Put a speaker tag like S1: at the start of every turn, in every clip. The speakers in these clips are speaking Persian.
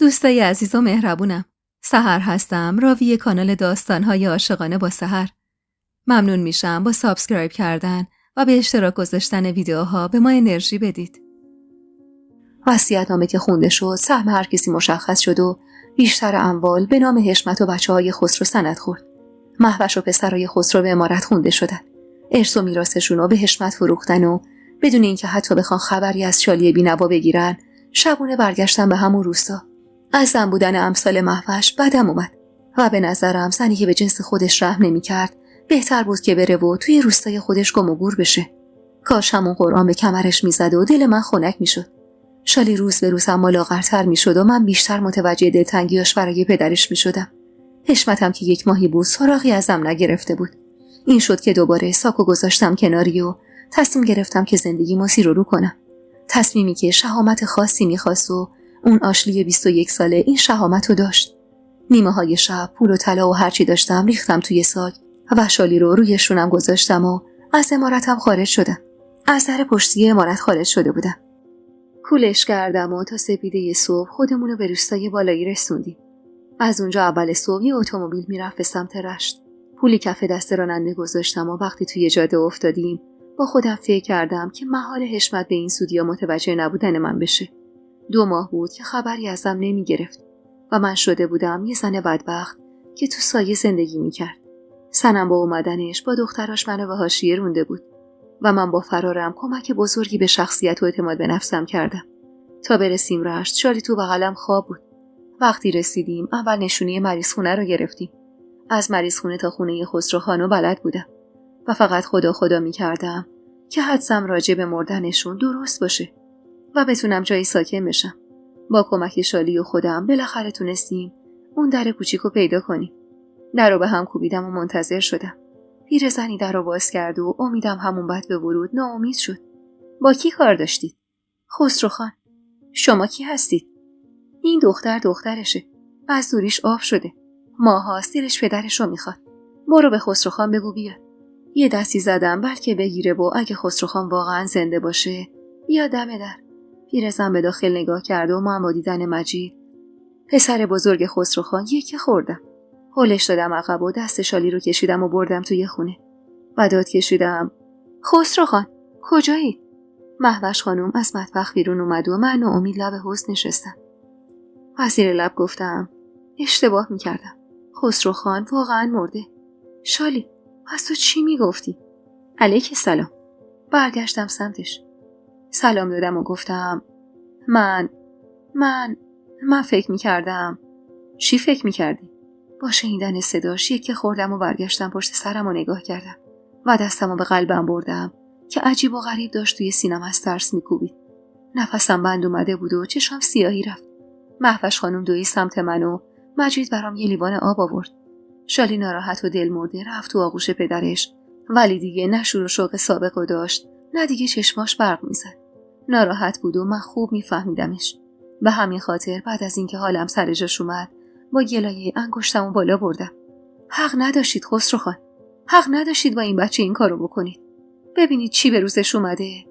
S1: دوستای عزیز و مهربونم، سحر هستم، راوی کانال داستان‌های عاشقانه با سحر. ممنون میشم با سابسکرایب کردن و به اشتراک گذاشتن ویدیوها به ما انرژی بدید. وصیت‌نامه که خونده شد، سهم هر کسی مشخص شد و بیشتر اموال به نام حشمت و بچه‌های خسرو سند خورد. مهوش و پسرای خسرو به امارت خونده شدن. ارث و میراثشون رو به حشمت فروختن و بدون اینکه حتی بخوان خبری از شالی بی‌نوا بگیرن، شبونه برگشتن به همون روستا. از زن بودن امثال مهوش بدم اومد و به نظرم زنی که به جنس خودش رحم نمی‌کرد بهتر بود که بره و توی روستای خودش گم و گور بشه. کاش همون قرآن به کمرش میزد و دل من خنک میشد. شالی روز به روز اما لاغرتر میشد و من بیشتر متوجه دلتنگیاش برای پدرش میشدم. حشمتم که 1 ماهی بود سراغی ازم نگرفته بود. این شد که دوباره ساکو گذاشتم کناری و تصمیم گرفتم که زندگی مسیر رو کنم. تصمیمی که شهامت خاصی میخواست و اون آشلی 21 ساله این شهامت رو داشت. نیمه های شب پول و طلا و هرچی داشتم ریختم توی ساک و شالی رو روی شونم گذاشتم و از امارتم خارج شدم. از در پشتی امارت خارج شده بودم. کولش کردم و تا سپیده صبح خودمون رو به روستای بالایی رسوندیم. از اونجا اول صبح یه اتومبیل میرفت به سمت رشت. پولی کف دست راننده گذاشتم و وقتی توی جاده افتادیم با خودم فکر کردم که محال حشمت به این سودیا متوجه نبودن من بشه. 2 ماه بود که خبری ازم نمی گرفت و من شده بودم یه زن بدبخت که تو سایه زندگی می کرد. سنم با اومدنش با دختراش منو به حاشیه رونده بود و من با فرارم کمک بزرگی به شخصیت و اعتماد به نفسم کردم. تا برسیم رشت شالی تو بغلم خواب بود. وقتی رسیدیم اول نشونی مریض خونه رو گرفتیم. از مریض خونه تا خونه خسرو خانو بلد بودم و فقط خدا می کردم که حدسم راجع به مردنشون درست باشه و بتونم جایی ساکن بشم. با کمک شالی و خودم بالاخره تونستیم اون در کوچیکو پیدا کنیم. در رو به هم کوبیدم و منتظر شدم. پیرزنی در رو باز کرد و امیدم همون بد به ورود ناامید شد. با کی کار داشتید؟ خسرو خان. شما کی هستید؟ این دخترشه. از دوریش آب شده. ماهاست دلش پدرش رو میخواد. برو به خسرو خان بگو بیاد. یه دستی زدم بلکه بگیره و اگه خسرو خان واقعا زنده باشه بیا دم در. پیرزن به داخل نگاه کرد و من با دیدن مجید پسر بزرگ خسرو خان یکی خوردم. هلش دادم عقب و دست شالی رو کشیدم و بردم توی خونه و داد کشیدم خسرو خان کجایید؟ مهوش خانم از مطبخ بیرون اومد و من ناامید لب حوض نشستم. زیر لب گفتم اشتباه میکردم. خسرو خان واقعا مرده. شالی پس تو چی میگفتی؟ علیک سلام. برگشتم سمتش. سلام دادم و گفتم من فکر میکردم. چی فکر میکردی؟ با شنیدن صداش که خوردم و برگشتم پشت سرم و نگاه کردم و دستم رو به قلبم بردم که عجیب و غریب داشت توی سینم از ترس میکوبید. نفسم بند اومده بود و چشم سیاهی رفت. مهوش خانم دوید سمت من و مجید برام یه لیوان آب آورد. شالی ناراحت و دل مرده رفت تو آغوش پدرش ولی دیگه نه شور و شوق سابقو داشت نه دیگه چشماش برق میزد. ناراحت بود و من خوب میفهمیدمش. به همین خاطر بعد از اینکه حالم سر جاش اومد با گلایه انگشتمو بالا بردم. حق نداشتید خسرو خان. حق نداشتید با این بچه این کارو بکنید. ببینید چی به روزش اومده.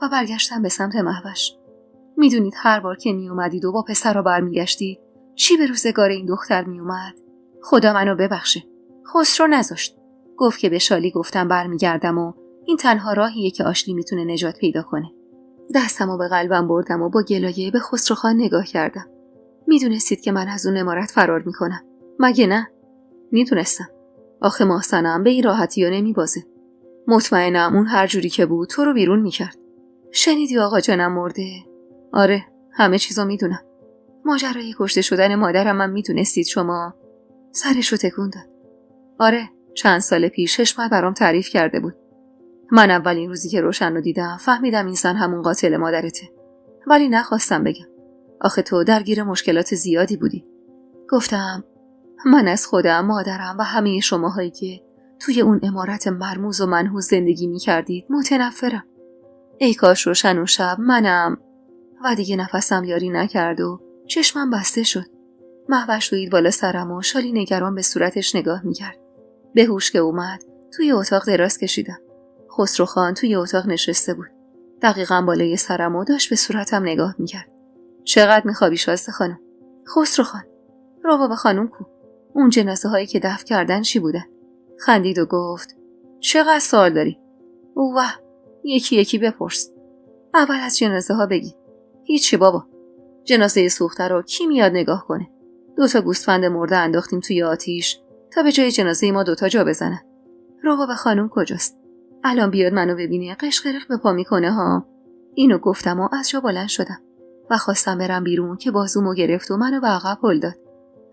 S1: و برگشتم به سمت مهوش. میدونید هر بار که میومدید و با پسرا برمیگشتید چی به روزگار این دختر میومد؟ خدا منو ببخشه. خسرو نذاشت. گفت که به شالی گفتم برمیگردم و این تنها راهیه که آشلی میتونه نجات پیدا کنه. دستمو به قلبم بردم و با گلایه به خسرو خان نگاه کردم. میدونستید که من از اون امارت فرار میکنم. مگه نه؟ میدونستم. آخه محسنم به این راحتی ها نمیبازه. مطمئنم اون هر جوری که بود تو رو بیرون میکرد. شنیدی آقا جانم مرده؟ آره همه چیزو میدونم. ماجرای کشته شدن مادرم هم میدونستید شما؟ سرشو تکون داد. آره چند سال پیش حشمت برام تعریف کرده بود. من اولین روزی که روشن رو دیدم فهمیدم این زن همون قاتل مادرته. ولی نخواستم بگم. آخه تو درگیر مشکلات زیادی بودی. گفتم من از خودم، مادرم و همه شماهایی که توی اون عمارت مرموز و منحوس زندگی می‌کردید متنفرم. ای کاش روشن اون شب منم. و دیگه نفسم یاری نکرد و چشمم بسته شد. مهوش دوید بالا سرم و شالی نگران به صورتش نگاه می‌کرد. به هوش که اومد توی اتاق دراز کشیدم. خسرو خان توی اتاق نشسته بود. دقیقاً بالای سرم و داشت به صورتم نگاه می‌کرد. چقدر می‌خوابی شازده خانم؟ خسرو خان، روباب خانم کو؟ اون جنازه هایی که دفن کردن چی بودن؟ خندید و گفت چقدر سوال داری؟ اوه، یکی یکی بپرس. اول از جنازه ها بگی. هیچی بابا. جنازه سوخته رو کی میاد نگاه کنه؟ 2 گوسفند مرده انداختیم توی آتیش تا به جای جنازه ما 2 جا بزنن. روباب خانم کجاست؟ الان بیاد منو ببینه قشقرق به پا میکنه ها. اینو گفتم و از جا بلند شدم و خواستم برم بیرون که بازومو گرفت و منو به عقب هل داد.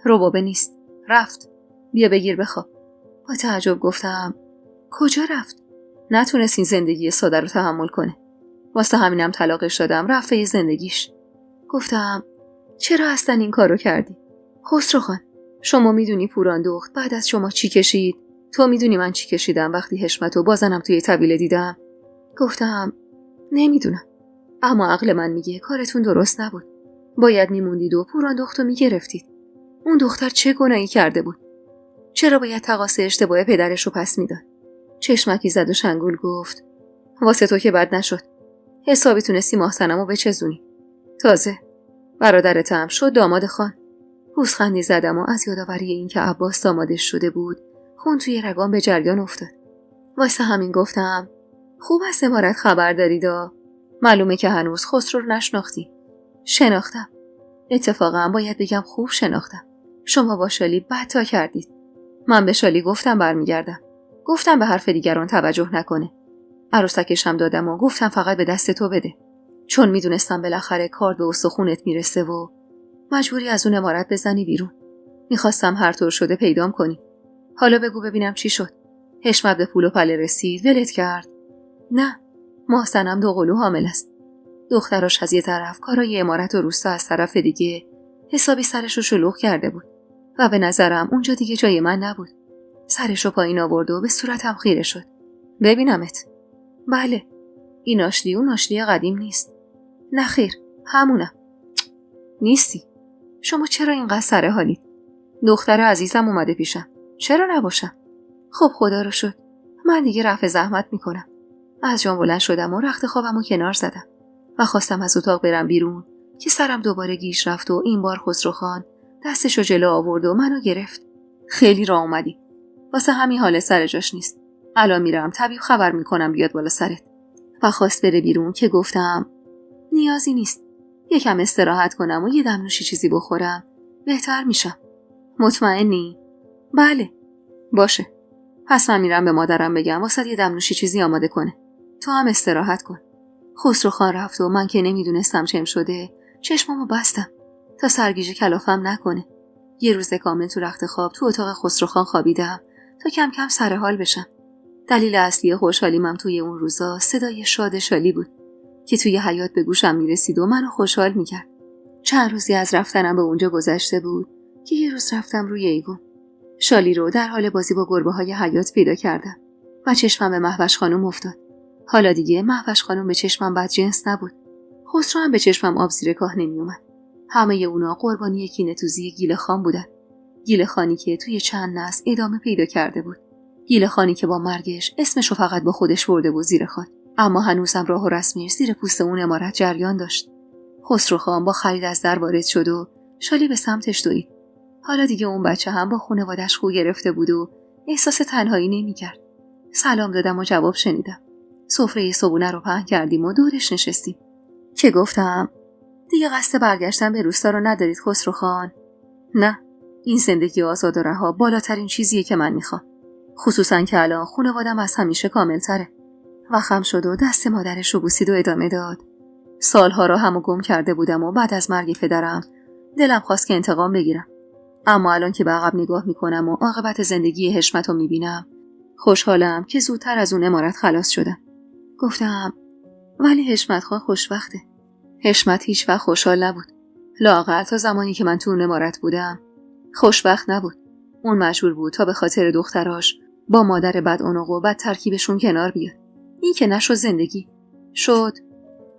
S1: روبابه نیست. رفت. بیا بگیر بخواب. با تعجب گفتم کجا رفت؟ نتونست این زندگی ساده رو تحمل کنه. واسه همینم طلاقش دادم رفته زندگیش. گفتم چرا اصلا این کارو کردی؟ خسرو خان، شما میدونی پوران دخت بعد از شما چی کشید؟ تو میدونی من چی کشیدم وقتی حشمتو بازنم توی طویله دیدم؟ گفتم نمیدونم، اما عقل من میگه کارتون درست نبود. باید میموندید و پوران دختو میگرفتید. اون دختر چه گناهی کرده بود؟ چرا باید تقاص اشتباه پدرش رو پس میداد؟ چشمکی زد و شنگول گفت واسه تو که بد نشد. حسابی تونستی محسنمو بچزونی. تازه برادرت هم شد داماد خان. پوزخندی زدم و از یادآوری این که عباس دامادش شده بود خون توی رگام به جریان افتاد. واسه همین گفتم خوب از امارت خبر داریدا. معلومه که هنوز خسرو رو نشناختی. شناختم. اتفاقا باید بگم خوب شناختم. شما با شالی بد تا کردید. من به شالی گفتم برمیگردم. گفتم به حرف دیگران توجه نکنه. عروسکش هم دادم و گفتم فقط به دست تو بده. چون میدونستم بالاخره کار به استخونت میرسه و مجبوری از اون امارت بزنی بیرون. میخواستم هر طور شده پیدام کنی. حالا بگو ببینم چی شد. حشمت به پول و پله رسید ولت کرد؟ نه، محسنم 2 قلو حامل است. دختراش از یه طرف کارای امارت و روستا از طرف دیگه حسابی سرش رو شلوغ کرده بود و به نظرم اونجا دیگه جای من نبود. سرش رو پایین آورد و به صورتم خیره شد. ببینمت. بله. این آشلی اون آشلی قدیم نیست. نه خیر، همونم. نیستی. شما چرا اینقدر سر حالید؟ دختر عزیزم اومده پیشم. چرا نباشم؟ خب خدا رو شکر. من دیگه رفع زحمت میکنم. از جام بلند شدم و رخت خوابمو کنار زدم و خواستم از اتاق برم بیرون که سرم دوباره گیش رفت و این بار خسرو خان دستشو جلو آورد و منو گرفت. خیلی راه اومدی. واسه همین حال سر جاش نیست. الان میرم طبیب خبر میکنم بیاد بالا سرت. و خواست بره بیرون که گفتم نیازی نیست. یکم استراحت کنم و یه دمنوشی چیزی بخورم بهتر میشم. مطمئنی؟ بله. باشه. پس من میرم به مادرم بگم واسه یه دمنوشی چیزی آماده کنه. تو هم استراحت کن. خسرو خان رفت و من که نمیدونستم چم شده چشمامو بستم تا سرگیجه کلافم نکنه. یه روز کامل تو رخت خواب تو اتاق خسرو خان خوابیدم تا کم کم سر حال بشم. دلیل اصلی خوشحالیمم توی اون روزا صدای شاد شالی بود که توی حیاط به گوشم میرسید و منو خوشحال میکرد. چند روزی از رفتنم به اونجا گذشته بود که یه روز رفتم روی ایوون. شالی رو در حال بازی با گربه‌های حیاط پیدا کردم و چشمم به مهوش خانم افتاد. حالا دیگه مهوش خانم به چشمم بد جنس نبود. خسرو هم به چشمم آب زیر کاه نمیومد. همه اونا قربانی کینه‌توزی گیل خان بودن. گیل خانی که توی چند نسل ادامه پیدا کرده بود. گیل خانی که با مرگش اسمشو فقط با خودش برده بود زیر خاک. اما هنوزم راه و رسمیش زیر پوست اون امارت جریان داشت. خسرو خان با خرید از در وارد شد و شالی به سمتش دوید. حالا دیگه اون بچه هم با خانواده‌اش خو گرفته بود و احساس تنهایی نمی‌کرد. سلام دادم و جواب شنیدم. سفره صبحونه رو پهن کردیم و دورش نشستیم. که گفتم دیگه قصد برگشتن به روستا رو ندارید خسرو خان؟ نه، این زندگی آزاد و رها بالاترین چیزیه که من میخوام. خصوصا که الان خانواده‌ام از همیشه کامل‌تره. و خم شد و دست مادرش رو بوسید و ادامه داد. سالها را همو گم کرده بودم و بعد از مرگ پدرم دلم خواست که انتقام بگیرم. اما الان که به عقب نگاه میکنم و عاقبت زندگی حشمت رو میبینم خوشحالم که زودتر از اون امارت خلاص شدم. گفتم ولی حشمت خان خوشبخته. حشمت هیچ وقت خوشحال نبود. لااقل تا زمانی که من تو اون امارت بودم خوشبخت نبود. اون مجبور بود تا به خاطر دختراش با مادر بدعنق و بد ترکیبشون کنار بیاد. این که نشد زندگی شد.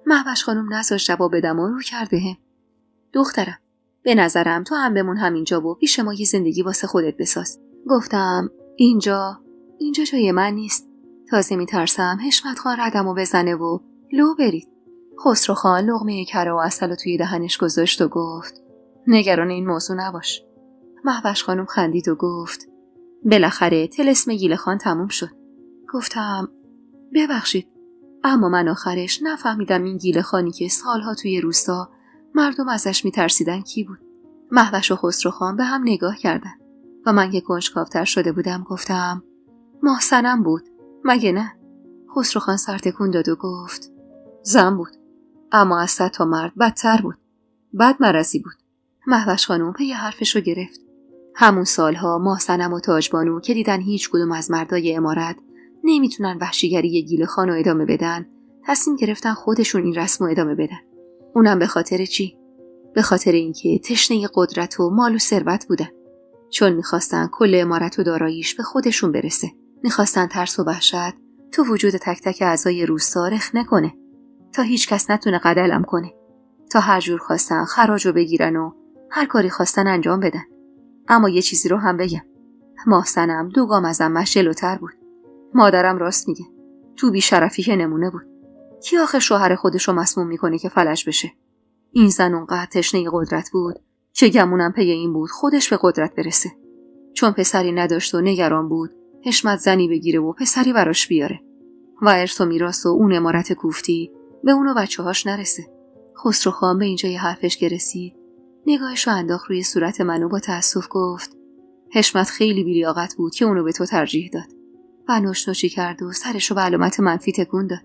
S1: مهوش خانم نذاشت جواب بدم و رو کرد بهم. دخترم به نظرم تو هم بمون همینجا و پیش ما یه زندگی واسه خودت بساز. گفتم اینجا جای من نیست. تازه میترسم حشمت خان ردمو بزنه و لو برید. خسرو خان لقمه کره و عسل رو توی دهنش گذاشت و گفت نگران این موضوع نباش. مهوش خانم خندید و گفت بالاخره طلسم گیله خان تموم شد. گفتم ببخشید، اما من آخرش نفهمیدم این گیله خانی که سالها توی روستا مردم ازش میترسیدن کی بود. مهوش و خسرو خان به هم نگاه کردن و من که کنجکاوتر شده بودم گفتم محسنم بود مگه نه؟ خسرو خان سر تکون داد و گفت زن بود، اما از 100 تا مرد بدتر بود. بد مرضی بود. مهوش خانم پی حرفش رو گرفت. همون سالها محسنم و تاجبانو که دیدن هیچ کدوم از مردای امارت نمیتونن وحشیگری گیله خان رو ادامه بدن، تصمیم گرفتن خودشون این رسم رو ادامه بدن. اونم به خاطر چی؟ به خاطر اینکه تشنه قدرت و مال و ثروت بودن. چون میخواستن کل امارت و داراییش به خودشون برسه. میخواستن ترس و وحشت تو وجود تک تک اعضای روستا رخ نکنه، تا هیچ کس نتونه قدلم کنه، تا هر جور خواستن خراج رو بگیرن و هر کاری خواستن انجام بدن. اما یه چیزی رو هم بگم، محسنم 2 گام ازم جلوتر بود. مادرم راست میگه، تو بی‌شرفی که نمونه بود. کی آخه شوهر خودش رو مسموم میکنه که فلج بشه؟ این زن اونقدر تشنه قدرت بود که گمونم پی این بود خودش به قدرت برسه. چون پسری نداشت و نگران بود حشمت زنی بگیره و پسری براش بیاره و ارث و میراث و اون امارت کوفتی به اون و بچه‌هاش نرسه. خسرو خان به اینجای حرفش که رسید نگاهش رو انداخت روی صورت منو با تأسف گفت حشمت خیلی بی‌لیاقت بود که اونو به تو ترجیح داد و نوشی کرد و سرشو به علامت منفی تکون داد.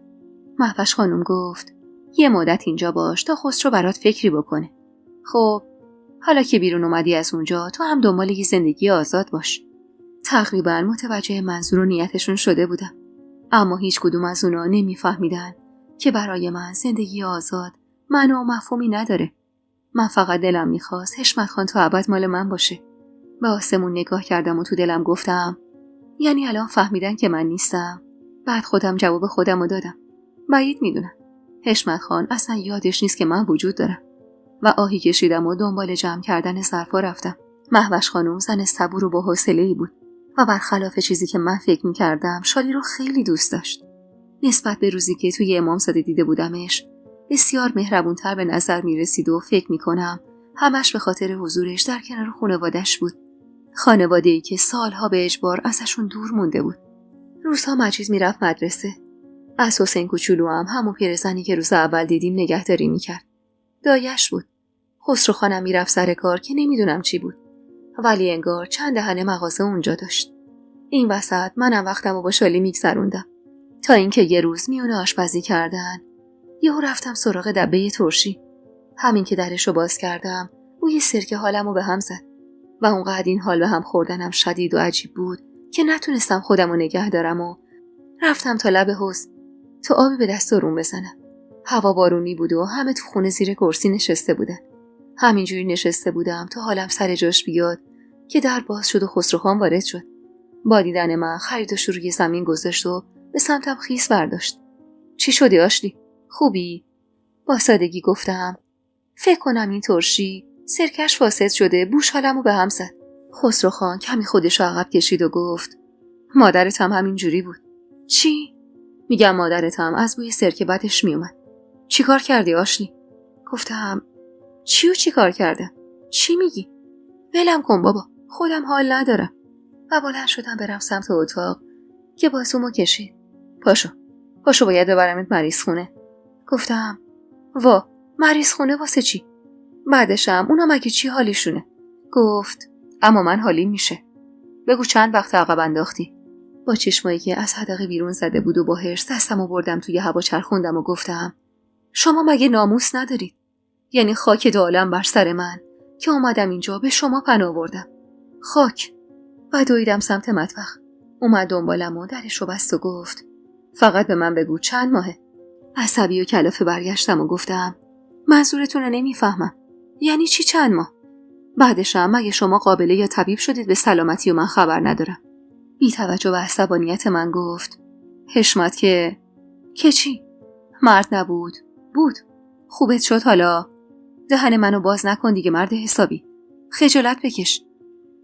S1: مهوش خانم گفت یه مدت اینجا باش تا خسرو برات فکری بکنه. خب حالا که بیرون اومدی از اونجا تو هم دنبال یه زندگی آزاد باش. تقریبا متوجه منظور و نیتشون شده بودم، اما هیچ کدوم از اونا نمیفهمیدن که برای من زندگی آزاد معنی و مفهومی نداره. من فقط دلم میخواست حشمت خان تا ابد مال من باشه. به آسمون نگاه کردم و تو دلم گفتم یعنی الان فهمیدن که من نیستم. بعد خودم جواب خودم رو دادم. بعید میدونم حشمت خان اصلا یادش نیست که من وجود دارم. و آهی کشیدم و دنبال جمع کردن ظرفا رفتم. مهوش خانم زن صبور و با حوصله‌ای بود و برخلاف چیزی که من فکر می‌کردم شالی رو خیلی دوست داشت. نسبت به روزی که توی امامزاده دیده بودمش بسیار مهربونتر به نظر می‌رسید و فکر می‌کنم همش به خاطر حضورش در کنار خانواده‌اش بود. خانواده‌ای که سالها به اجبار ازشون دور مونده بود. روزها مجید میرفت مدرسه. از حسین کوچولو هم همون پیرزنی که روز اول دیدیم نگهداری می‌کرد. دایش بود. خسرو خانم میرفت سر کار که نمیدونم چی بود، ولی انگار چند دهنه مغازه اونجا داشت. این وسط منم وقتمو با شالی میگذروندم تا اینکه یه روز میونه آشپزی کردن یهو رفتم سراغ دبه ترشی. همین که درشو باز کردم بوی سرکه حالمو به هم زد و اونقدر این حال به هم خوردنم شدید و عجیب بود که نتونستم خودمو نگه دارم و رفتم تا لب حوض تا آبی به دست و روم بزنم. هوا بارونی بود و همه تو خونه زیر کرسی نشسته بودن. همینجوری نشسته بودم تا حالم سر جاش بیاد که در باز شد و خسرو خان وارد شد. با دیدن من خریدش رو روی زمین گذاشت و به سمتم خیس برداشت. چی شدی آشلی؟ خوبی؟ با سادگی گفتم فکر کنم این ترشی سرکش فاسد شده، بوش حالمو به هم زد. خسرو خان کمی خودش عقب کشید و گفت مادرت هم همینجوری بود. چی؟ میگم مادرت هم از بوی سرکه بدش میومد. چی کار کردی آشلی؟ گفتم چی کار کردم؟ چی میگی؟ ولم کن بابا، خودم حال ندارم. و بلند شدم برم سمت اتاق که بازومو کشید. پاشو باید ببرمت مریض خونه. گفتم وا، مریض خونه واسه چی؟ بعدشم اونا مگه چی حالیشونه؟ گفت اما من حالیم میشه. بگو چند وقت عقب انداختی؟ با چشمایی که از حدقه بیرون زده بود و با حرص دستمو بردم توی هوا چرخوندم و گفتم شما مگه ناموس ندارید؟ یعنی خاک دو عالم بر سر من که اومدم اینجا به شما پناه بردم. خاک. و دویدم سمت مطبخ. اومد دنبالم و درش رو بست و گفت فقط به من بگو چند ماهه؟ عصبی و کلافه برگشتم و گفتم منظورتون رو نمیفهمم. یعنی چی چند ماه؟ بعدشم مگه شما قابله یا طبیب شدید به سلامتی و من خبر ندارم؟ بی توجه به عصبانیت من گفت حشمت که چی؟ مرد نبود؟ بود. خوبت شد حالا؟ دهن منو باز نکن دیگه مرد حسابی. خجالت بکش.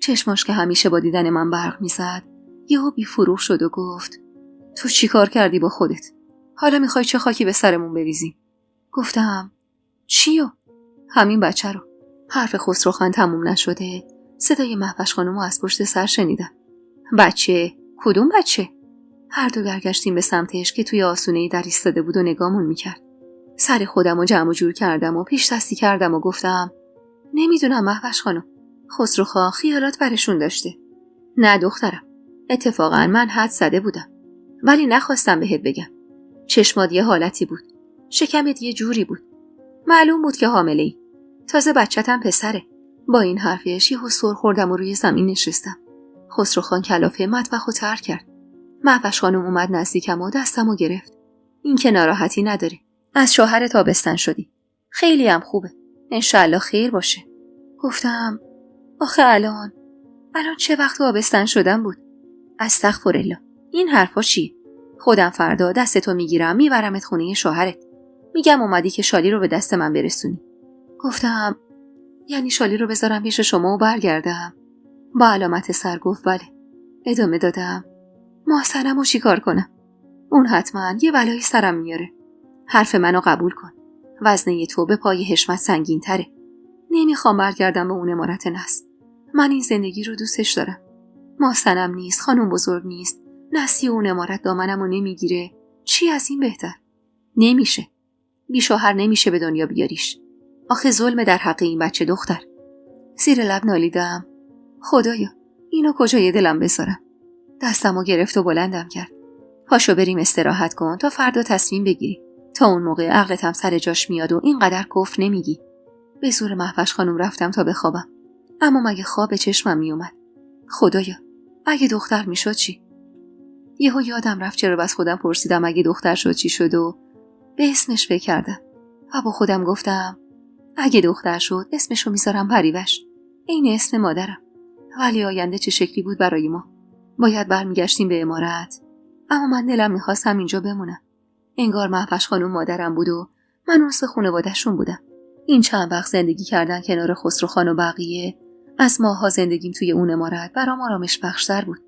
S1: چشماش که همیشه با دیدن من برق میزد یهو بی فروغ شد و گفت تو چی کار کردی با خودت؟ حالا میخوای چه خاکی به سرمون بریزی؟ گفتم چیو؟ همین بچه رو. حرف خسروخان تموم نشده صدای مهوش خانم از پشت سر شنیدم. بچه؟ کدوم بچه؟ هر دو برگشتیم به سمتش که توی آسونه‌ای در ایستاده بود و نگامون میکرد. سر خودم رو جمع و جور کردم و پیش دستی کردم و گفتم نمیدونم مهوش خانم، خسروخان خیالات برشون داشته. نه دخترم، اتفاقا من حد زده بودم، ولی نخواستم بهت بگم. چشمات یه حالتی بود، شکمت یه جوری بود، معلوم بود که حامله‌ای. تازه بچه‌تم پسره. با این حرفش یهو سر خوردم و روی زمین نشستم. خسروخان کلافه مطبخو ترک کرد. مهوش خانم اومد نزدیکم و دستمو گرفت. این که ناراحتی نداره، از شوهر تابستان شدی، خیلی هم خوبه، انشالله خیر باشه. گفتم آخه الان چه وقت تابستان شدم بود؟ استغفرالله، این حرفا چیه؟ خودم فردا دستتو میگیرم میبرمت خونه شوهرت، میگم اومدی که شالی رو به دست من برسونی. گفتم یعنی شالی رو بذارم پیش شما و برگردم؟ با علامت سر گفت بله. ادامه دادم محسنمو چیکار کنم؟ اون حتما یه بلایی سرم میاره. حرف منو قبول کن، وزنه تو به پای حشمت سنگین تره. نمیخوام برگردم به اون عمارت نس. من این زندگی رو دوستش دارم. محسنم نیست، خانم بزرگ نیست، نسی اون عمارت دامنمو نمیگیره. چی از این بهتر؟ نمیشه، بی شوهر نمیشه به دنیا بیاریش. آخه ظلم در حق این بچه دختر. زیر لب نالیدم خدایا اینو کجای دلم بذارم. دستمو گرفت و بلندم کرد. پاشو بریم استراحت کن تا فردا تصمیم بگیری. تا اون موقع عقلت هم سر جاش میاد و اینقدر کفر نمیگی. به زور مهوش خانم رفتم تا بخوابم، اما مگه خواب به چشمم میومد؟ خدایا اگه دختر میشد چی؟ یهو یادم رفت چرا بس خودم پرسیدم اگه دختر شد چی شد و به اسمش فکر کردم و با خودم گفتم اگه دختر شد اسمشو میذارم پریوش، این اسم مادرم. ولی آینده چه شکلی بود برای ما؟ باید برمیگشتیم به عمارت، اما من دلم میخواست همینجا بمونم. انگار مهوش خانم مادرم بود و من عضو خانواده‌شون بودم. این چند وقت زندگی کردن کنار خسروخان و بقیه از ماها زندگیم توی اون عمارت برام آرامش بخشتر بود.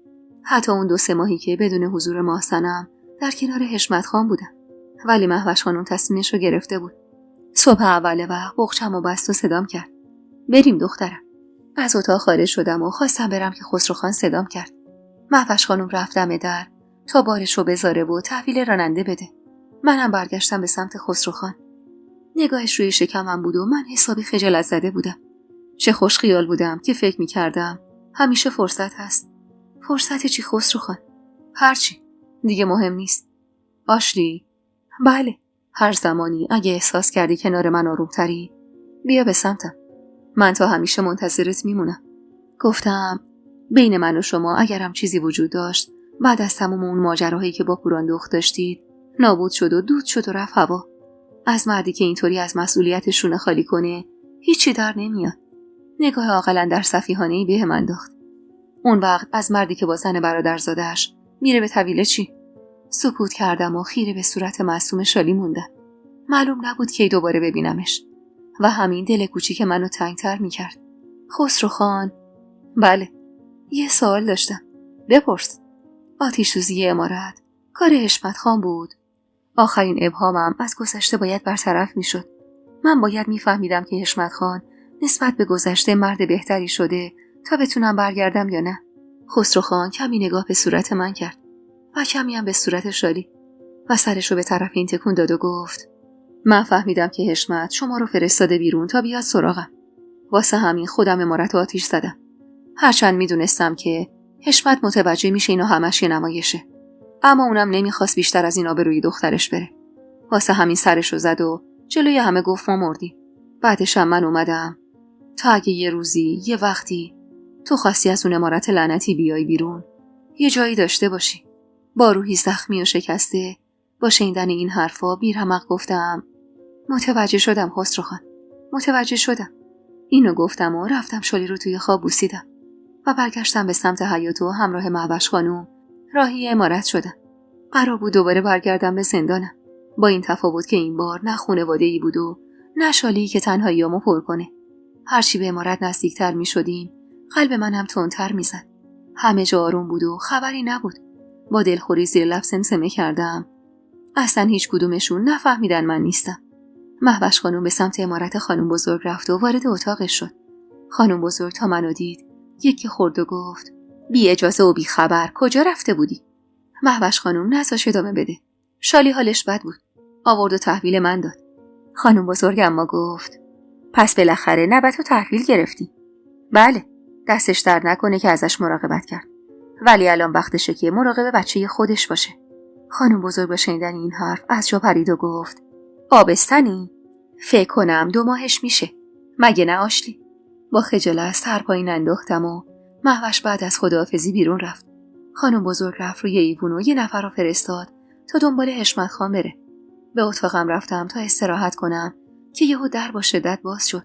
S1: حتی اون 2-3 ماهی که بدون حضور محسنم در کنار حشمت خان بودم. ولی مهوش خانم تصمیمش رو گرفته بود. صبح اول وقت بغچم و بست و صدام کرد بریم دخترم. از اتاق خارج شدم و خواستم برم که خسروخان صدام کرد. مهوش خانم رفت دم در تا بارش رو بذاره و تحویل راننده بده. منم برگشتم به سمت خسروخان. نگاهش روی شکمم بود و من حسابی خجالت زده بودم. چه خوش خیال بودم که فکر می‌کردم همیشه فرصت هست. فرصت چی خسروخان؟ هرچی، دیگه مهم نیست. آشلی؟ بله، هر زمانی اگه احساس کردی کنار من آرومتری بیا به سمتم. من تا همیشه منتظرت میمونم. گفتم بین من و شما اگرم چیزی وجود داشت بعد از تمام اون ماجراهایی که با پوران دخت داشتید نابود شد و دود شد و رفت هوا. از مردی که اینطوری از مسئولیت شونه خالی کنه هیچی در نمیاد. نگاه عاقلا در سفیهانه‌ای به من انداخت. اون وقت از مردی که با زن برادرزادش میره به طویله چی؟ سکوت کردم و خیره به صورت معصوم شالی موندم. معلوم نبود کی دوباره ببینمش و همین دل کوچیک منو تنگتر میکرد. خسروخان؟ بله، یه سوال داشتم. بپرس. آتش سوزی عمارت کار حشمت خان بود؟ آخرین ابهامم از گذشته باید برطرف میشد. من باید میفهمیدم که حشمت خان نسبت به گذشته مرد بهتری شده تا بتونم برگردم یا نه. خسروخان کمی نگاه به صورت من کرد و کمی هم به صورت شالی و سرشو به طرف این تکون داد و گفت من فهمیدم که حشمت شما رو فرستاده بیرون تا بیاد سراغم. واسه همین خودم عمارت آتیش زدم. هرچند میدونستم که حشمت متوجه میشه اینو همش یه نمایشه، اما اونم نمیخواست بیشتر از این آبروی دخترش بره. واسه همین سرشو زد و جلوی همه گفت ما مردیم. بعدش هم من اومدم تا اگه یه روزی یه وقتی تو خواستی از اون عمارت لعنتی بیای بیرون یه جایی داشته باشی. با روحی زخمی و شکسته با شنیدن این حرفا بیرحمق گفتم متوجه شدم خسروخان، متوجه شدم. اینو گفتم و رفتم شالی رو توی خواب بوسیدم و برگشتم به سمت حیاط و همراه مهوش خانم راهی عمارت شدم. قرار بود دوباره برگردم به زندانم، با این تفاوت که این بار نه خانواده‌ای بود و نه شالی که تنهاییامو پر کنه. هرچی به عمارت نزدیکتر می شدیم قلب منم تندتر می زد. همه جا آروم بود و خبری نبود. با دلخوری زیر لب سمسمه کردم اصلا هیچ کدومشون نفهمیدن من نیستم. مهوش خانم به سمت عمارت خانم بزرگ رفت و وارد اتاقش شد. خانم بزرگ تا منو دید یکی خورد و گفت بی اجازه و بی خبر کجا رفته بودی؟ مهوش خانم نذاش ادامه بده. شالی حالش بد بود. آورد و تحویل من داد. خانم بزرگ اما گفت پس بالاخره نبت و تحویل گرفتی؟ بله، دستش درد نکنه که ازش مراقبت کرد. ولی الان وقتشه که مراقب بچه خودش باشه. خانم بزرگ با شنیدن این حرف از جا پرید و گفت آبستنی؟ فکر کنم 2 ماهش میشه. مگه نه آشلی؟ با خجالت سر پایین انداختم و مهوش بعد از خداحافظی بیرون رفت. خانم بزرگ رفت روی ایوون و یه نفر رو فرستاد تا دنبال حشمت خان بره. به اتاقم رفتم تا استراحت کنم که یهو در با شدت باز شد.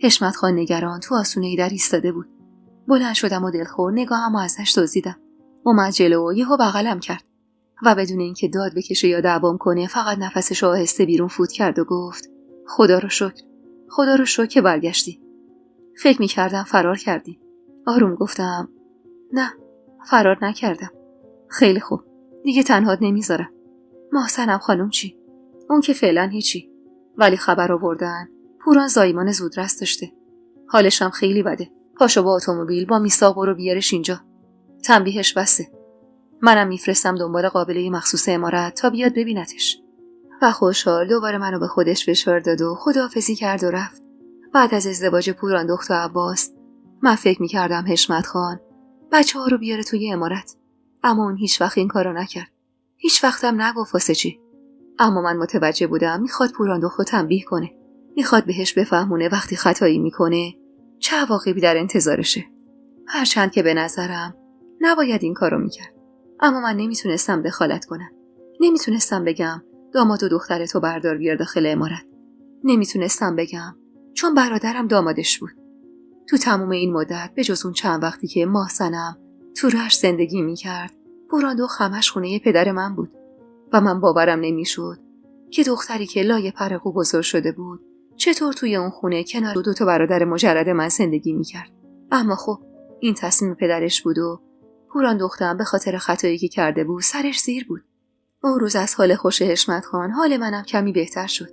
S1: حشمت خان نگران تو آسونه در ایستاده بود. بلند شدم و دلخور نگاهمو ازش دزدیدم. اومد جلو و یهو بغلم کرد و بدون اینکه داد بکشه یا دعوام کنه فقط نفسش آهسته بیرون فوت کرد و گفت خدا رو شکر. خدا رو شکر که برگشتی. فکر می‌کردم فرار کردی. آروم گفتم نه، فرار نکردم. خیلی خوب، دیگه تنهات نمیذارم. محسنم خانم چی؟ اون که فعلا هیچی، ولی خبر آوردن پوران زایمان زودرس داشته. حالش هم خیلی بده. پاشو با اتومبیل با میثاق برو بیارش اینجا. تنبیهش بسه. منم میفرستم دنبال قابله مخصوص عمارت تا بیاد ببینتش. و خوشحال دوباره منو به خودش فشار داد و خداحافظی کرد و رفت. بعد از ازدواج پوران دختر عباس من فکر میکردم حشمت خان بچه‌ها رو بیاره توی عمارت، اما اون هیچ وقت این کارو نکرد. هیچ وقتم نگفت واسه چی. اما من متوجه بودم میخواد پوران دختر تنبیه کنه. میخواد بهش بفهمونه وقتی خطایی میکنه چه عواقبی در انتظارشه. هرچند که به نظرم نباید این کارو میکرد، اما من نمیتونستم دخالت کنم. نمیتونستم بگم داماد و دخترتو بردار بیار داخل عمارت. نمیتونستم بگم چون برادرم دامادش بود. تو تموم این مدت به جز اون چند وقتی که محسنم تو رشت زندگی میکرد پوران دختر همش خونه پدر من بود و من باورم نمیشد که دختری که لای پرقو بزرگ شده بود چطور توی اون خونه کنار 2 برادر مجرد من زندگی میکرد. اما خب این تصمیم پدرش بود و پوران دخترم به خاطر خطایی که کرده بود سرش زیر بود. اون روز از حال خوش حشمت خان حال منم کمی بهتر شد.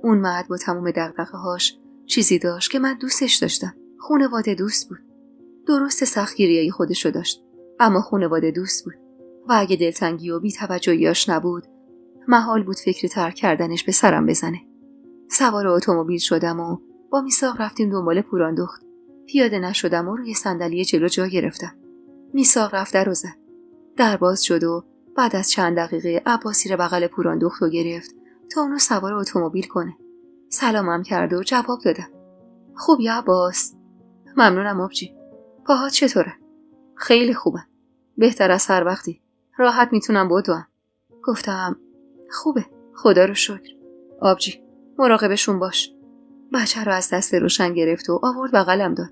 S1: اون مرد با تمام دغدغه‌هاش چیزی داشت که من دوستش داشتم. خانواده دوست بود. درست سختگیریای خودشو داشت، اما خانواده دوست بود. و اگه دلتنگی و بی‌توجهیاش نبود محال بود فکر ترک کردنش به سرم بزنه. سوار اتومبیل شدم و با میثاق رفتیم دنبال پوران دختر. پیاده نشدم و روی صندلی جلو جا گرفتم. میثاق رفت در رو زد. در باز شد و بعد از چند دقیقه عباسی رو بغل پوران دختر گرفت تا اونو سوار اتومبیل کنه. سلامم کرد و جواب دادم. خوبی عباس؟ ممنونم آبجی. پاهات چطوره؟ خیلی خوبه. بهتر از هر وقتی. راحت میتونم بدوم. گفتم خوبه. خدا رو شکر. آبجی مراقبشون باش. بچه رو از دست روشن گرفت و آورد بغلم داد.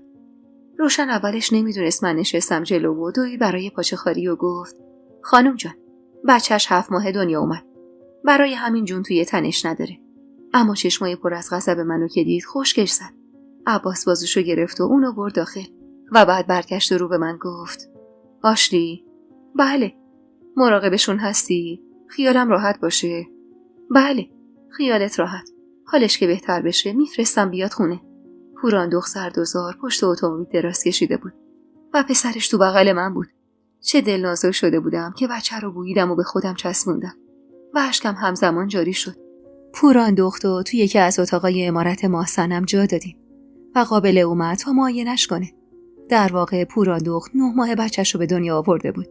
S1: روشن اولش نمیدونست من نشستم جلو و دوی برای پاچه خاری و گفت خانم جان بچهش 7 ماه دنیا اومد. برای همین جون توی تنش نداره. اما چشمای پر از غضب منو که دید خشکش زد. عباس بازوشو گرفت و اونو برد داخل و بعد برگشت و رو به من گفت آشلی؟ بله. مراقبشون هستی؟ خیالم راحت باشه؟ بله. خیالت راحت. حالش که بهتر بشه میفرستم بیاد خونه. پوران دختر سردوزار پشت اتومبیل دراز کشیده بود و پسرش تو بغل من بود. چه دلنازک شده بودم که بچه رو بوییدم و به خودم چسبوندم و اشکم همزمان جاری شد. پوران دختر تو یکی از اتاقای عمارت محسنم جا دادیم و قابل اومد تا معاینش کنه. در واقع پوران دختر 9 ماه بچه‌ش رو به دنیا آورده بود،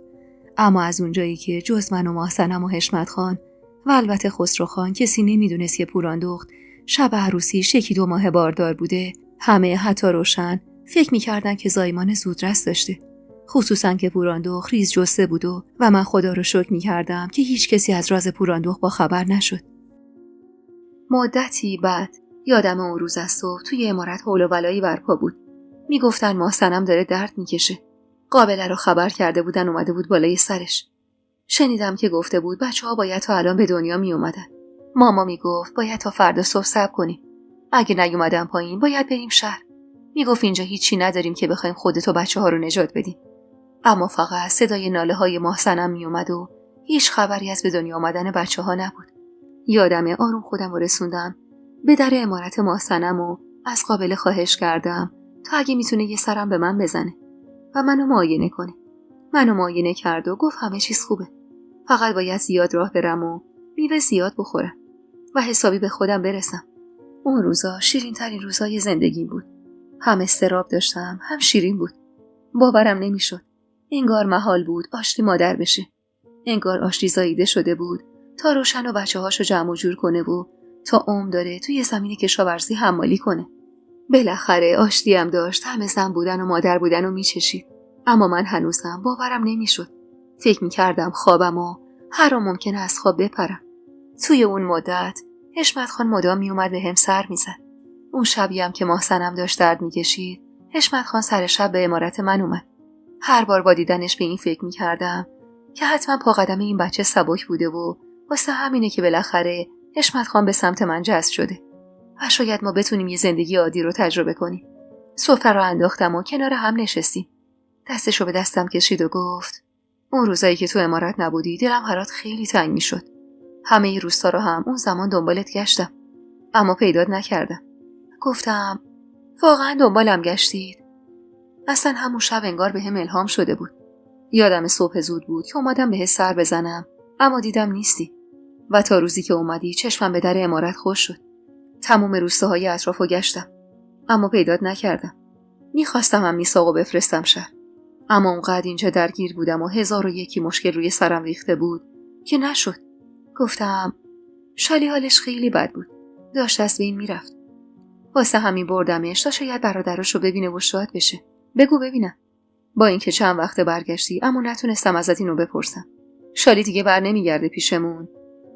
S1: اما از اونجایی که جز من و محسنم و حشمت خان و البته خسرو خان کسی نمیدونست که پوران دختر شب عروسیش 1-2 ماه باردار بوده، همه حتی روشن فکر می‌کردن که زایمان زودرس داشته. خصوصا که پوران دختر ریز جسته بود و من خدا رو شکر می‌کردم که هیچ کسی از راز پوران دختر با خبر نشد. مدتی بعد یادم اون روز از صبح توی عمارت حول و ولایی برپا بود. میگفتن محسنم داره درد میکشه. قابله رو خبر کرده بودن اومده بود بالای سرش. شنیدم که گفته بود بچه‌ها باید تا الان به دنیا می اومدن. ماما میگفت باید تا فردا صبح صبر کنیم. اگه نیومدن پایین باید بریم شهر. میگفت اینجا هیچی نداریم که بخوایم خودت و بچه‌ها رو نجات بدیم. اما فقط صدای ناله‌های محسنم میومد و هیچ خبری از به دنیا آمدن بچه‌ها نبود. یادمه آروم خودم رو رسوندم به در عمارت ماه‌صنم و از قابل خواهش کردم تا اگه میتونه یه سرم به من بزنه و منو معاینه کنه. منو معاینه کرد و گفت همه چیز خوبه. فقط باید زیاد راه برم و میوه زیاد بخورم و حسابی به خودم برسم. اون روزا شیرین ترین روزای زندگیم بود. هم استراب داشتم، هم شیرین بود. باورم نمیشد. انگار محال بود آشتی مادر بشه. انگار آشتی زاییده شده بود تا روشن و بچه‌هاشو جمع و جور کنه و تا عمر داره توی زمین کشاورزی حمالی کنه. بالاخره آشتی هم داشت، همه زن بودن و مادر بودن و میچشید. اما من هنوزم باورم نمیشد. فکر میکردم خوابم و هر ممکنه از خواب بپرم. توی اون مدت حشمت خان مدام میومد به هم سر میزد. اون شبی هم که ماه‌صنم داشت درد میکشید، حشمت خان سر شب به عمارت من اومد. هر بار با دیدنش به این فکر میکردم که حتما پا قدم این بچه سبک بوده و واسه همینه که بالاخره حشمت خان به سمت من جذب شده و شاید ما بتونیم یه زندگی عادی رو تجربه کنیم. سفره رو انداختم و کنار هم نشستیم. دستشو به دستم کشید و گفت اون روزایی که تو عمارت نبودی دلم برات خیلی تنگ میشد. همه ای روستا رو هم اون زمان دنبالت گشتم اما پیدات نکردم. گفتم واقعا دنبالم گشتید؟ اصلا همون شب انگار به هم الهام شده بود. یادم صبح زود بود که اومدم بهت سر بزنم اما دیدم نیستی و تا روزی که اومدی چشمم به در عمارت خوش شد. تمام روستاهای اطرافو گشتم اما پیدات نکردم. میخواستم هم میثاقو بفرستم شهر اما اونقدر اینجا درگیر بودم و 1001 مشکل روی سرم ریخته بود که نشد. گفتم شالی حالش خیلی بد بود، داشت از بین میرفت. واسه همین بردمش تا شاید برادراشو ببینه و شاد بشه. بگو ببینم. با اینکه چند وقت برگشتی اما نتونستم ازت اینو بپرسم. شالی دیگه بر نمیگرده پیشمون؟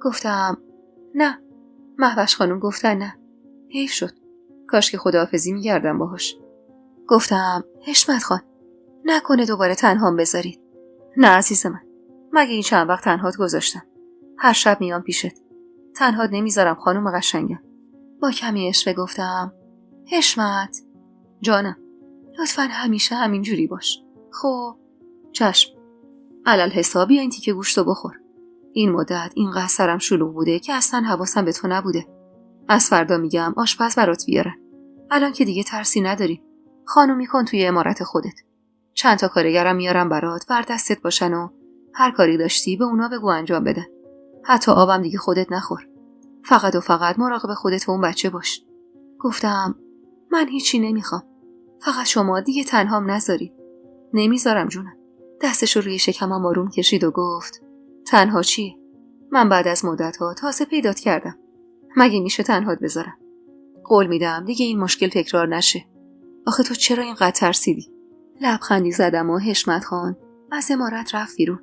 S1: گفتم نه. مهوش خانم گفتن نه. حیف شد. کاش که خداحافظی میگردم باهاش. گفتم حشمت خان نکنه دوباره تنهام بذارید. نه عزیز من، مگه این چند وقت تنهات گذاشتم؟ هر شب میام پیشت. تنهات نمیذارم خانم قشنگم. با کمی اشوه گفتم حشمت جانم، لطفاً همیشه همین جوری باش. خب چشم. علل حسابی این تیکه گوشتو بخور. این مدت اینقدر سرم شلوغ بوده که اصلا حواسم به تو نبوده. از فردا میگم آشپز برات بیارن. الان که دیگه ترسی نداری. خانومی کن توی عمارت خودت. چند تا کارگرم میارم برات، بر دستت باشن و هر کاری داشتی به اونا بگو انجام بدن. حتی آبم دیگه خودت نخور. فقط و فقط مراقب خودت و اون بچه باش. گفتم من هیچی نمیخوام. فقط شما دیگه تنهام نذارید. نمیذارم جونم. دستشو روی شکمم آروم کشید و گفت تنها چیه؟ من بعد از مدت‌ها تازه پیدات کردم. مگه میشه تنهات بذارم؟ قول میدم دیگه این مشکل تکرار نشه. آخه تو چرا اینقدر ترسیدی؟ لبخندی زدم و حشمت خان از عمارت رفت بیرون.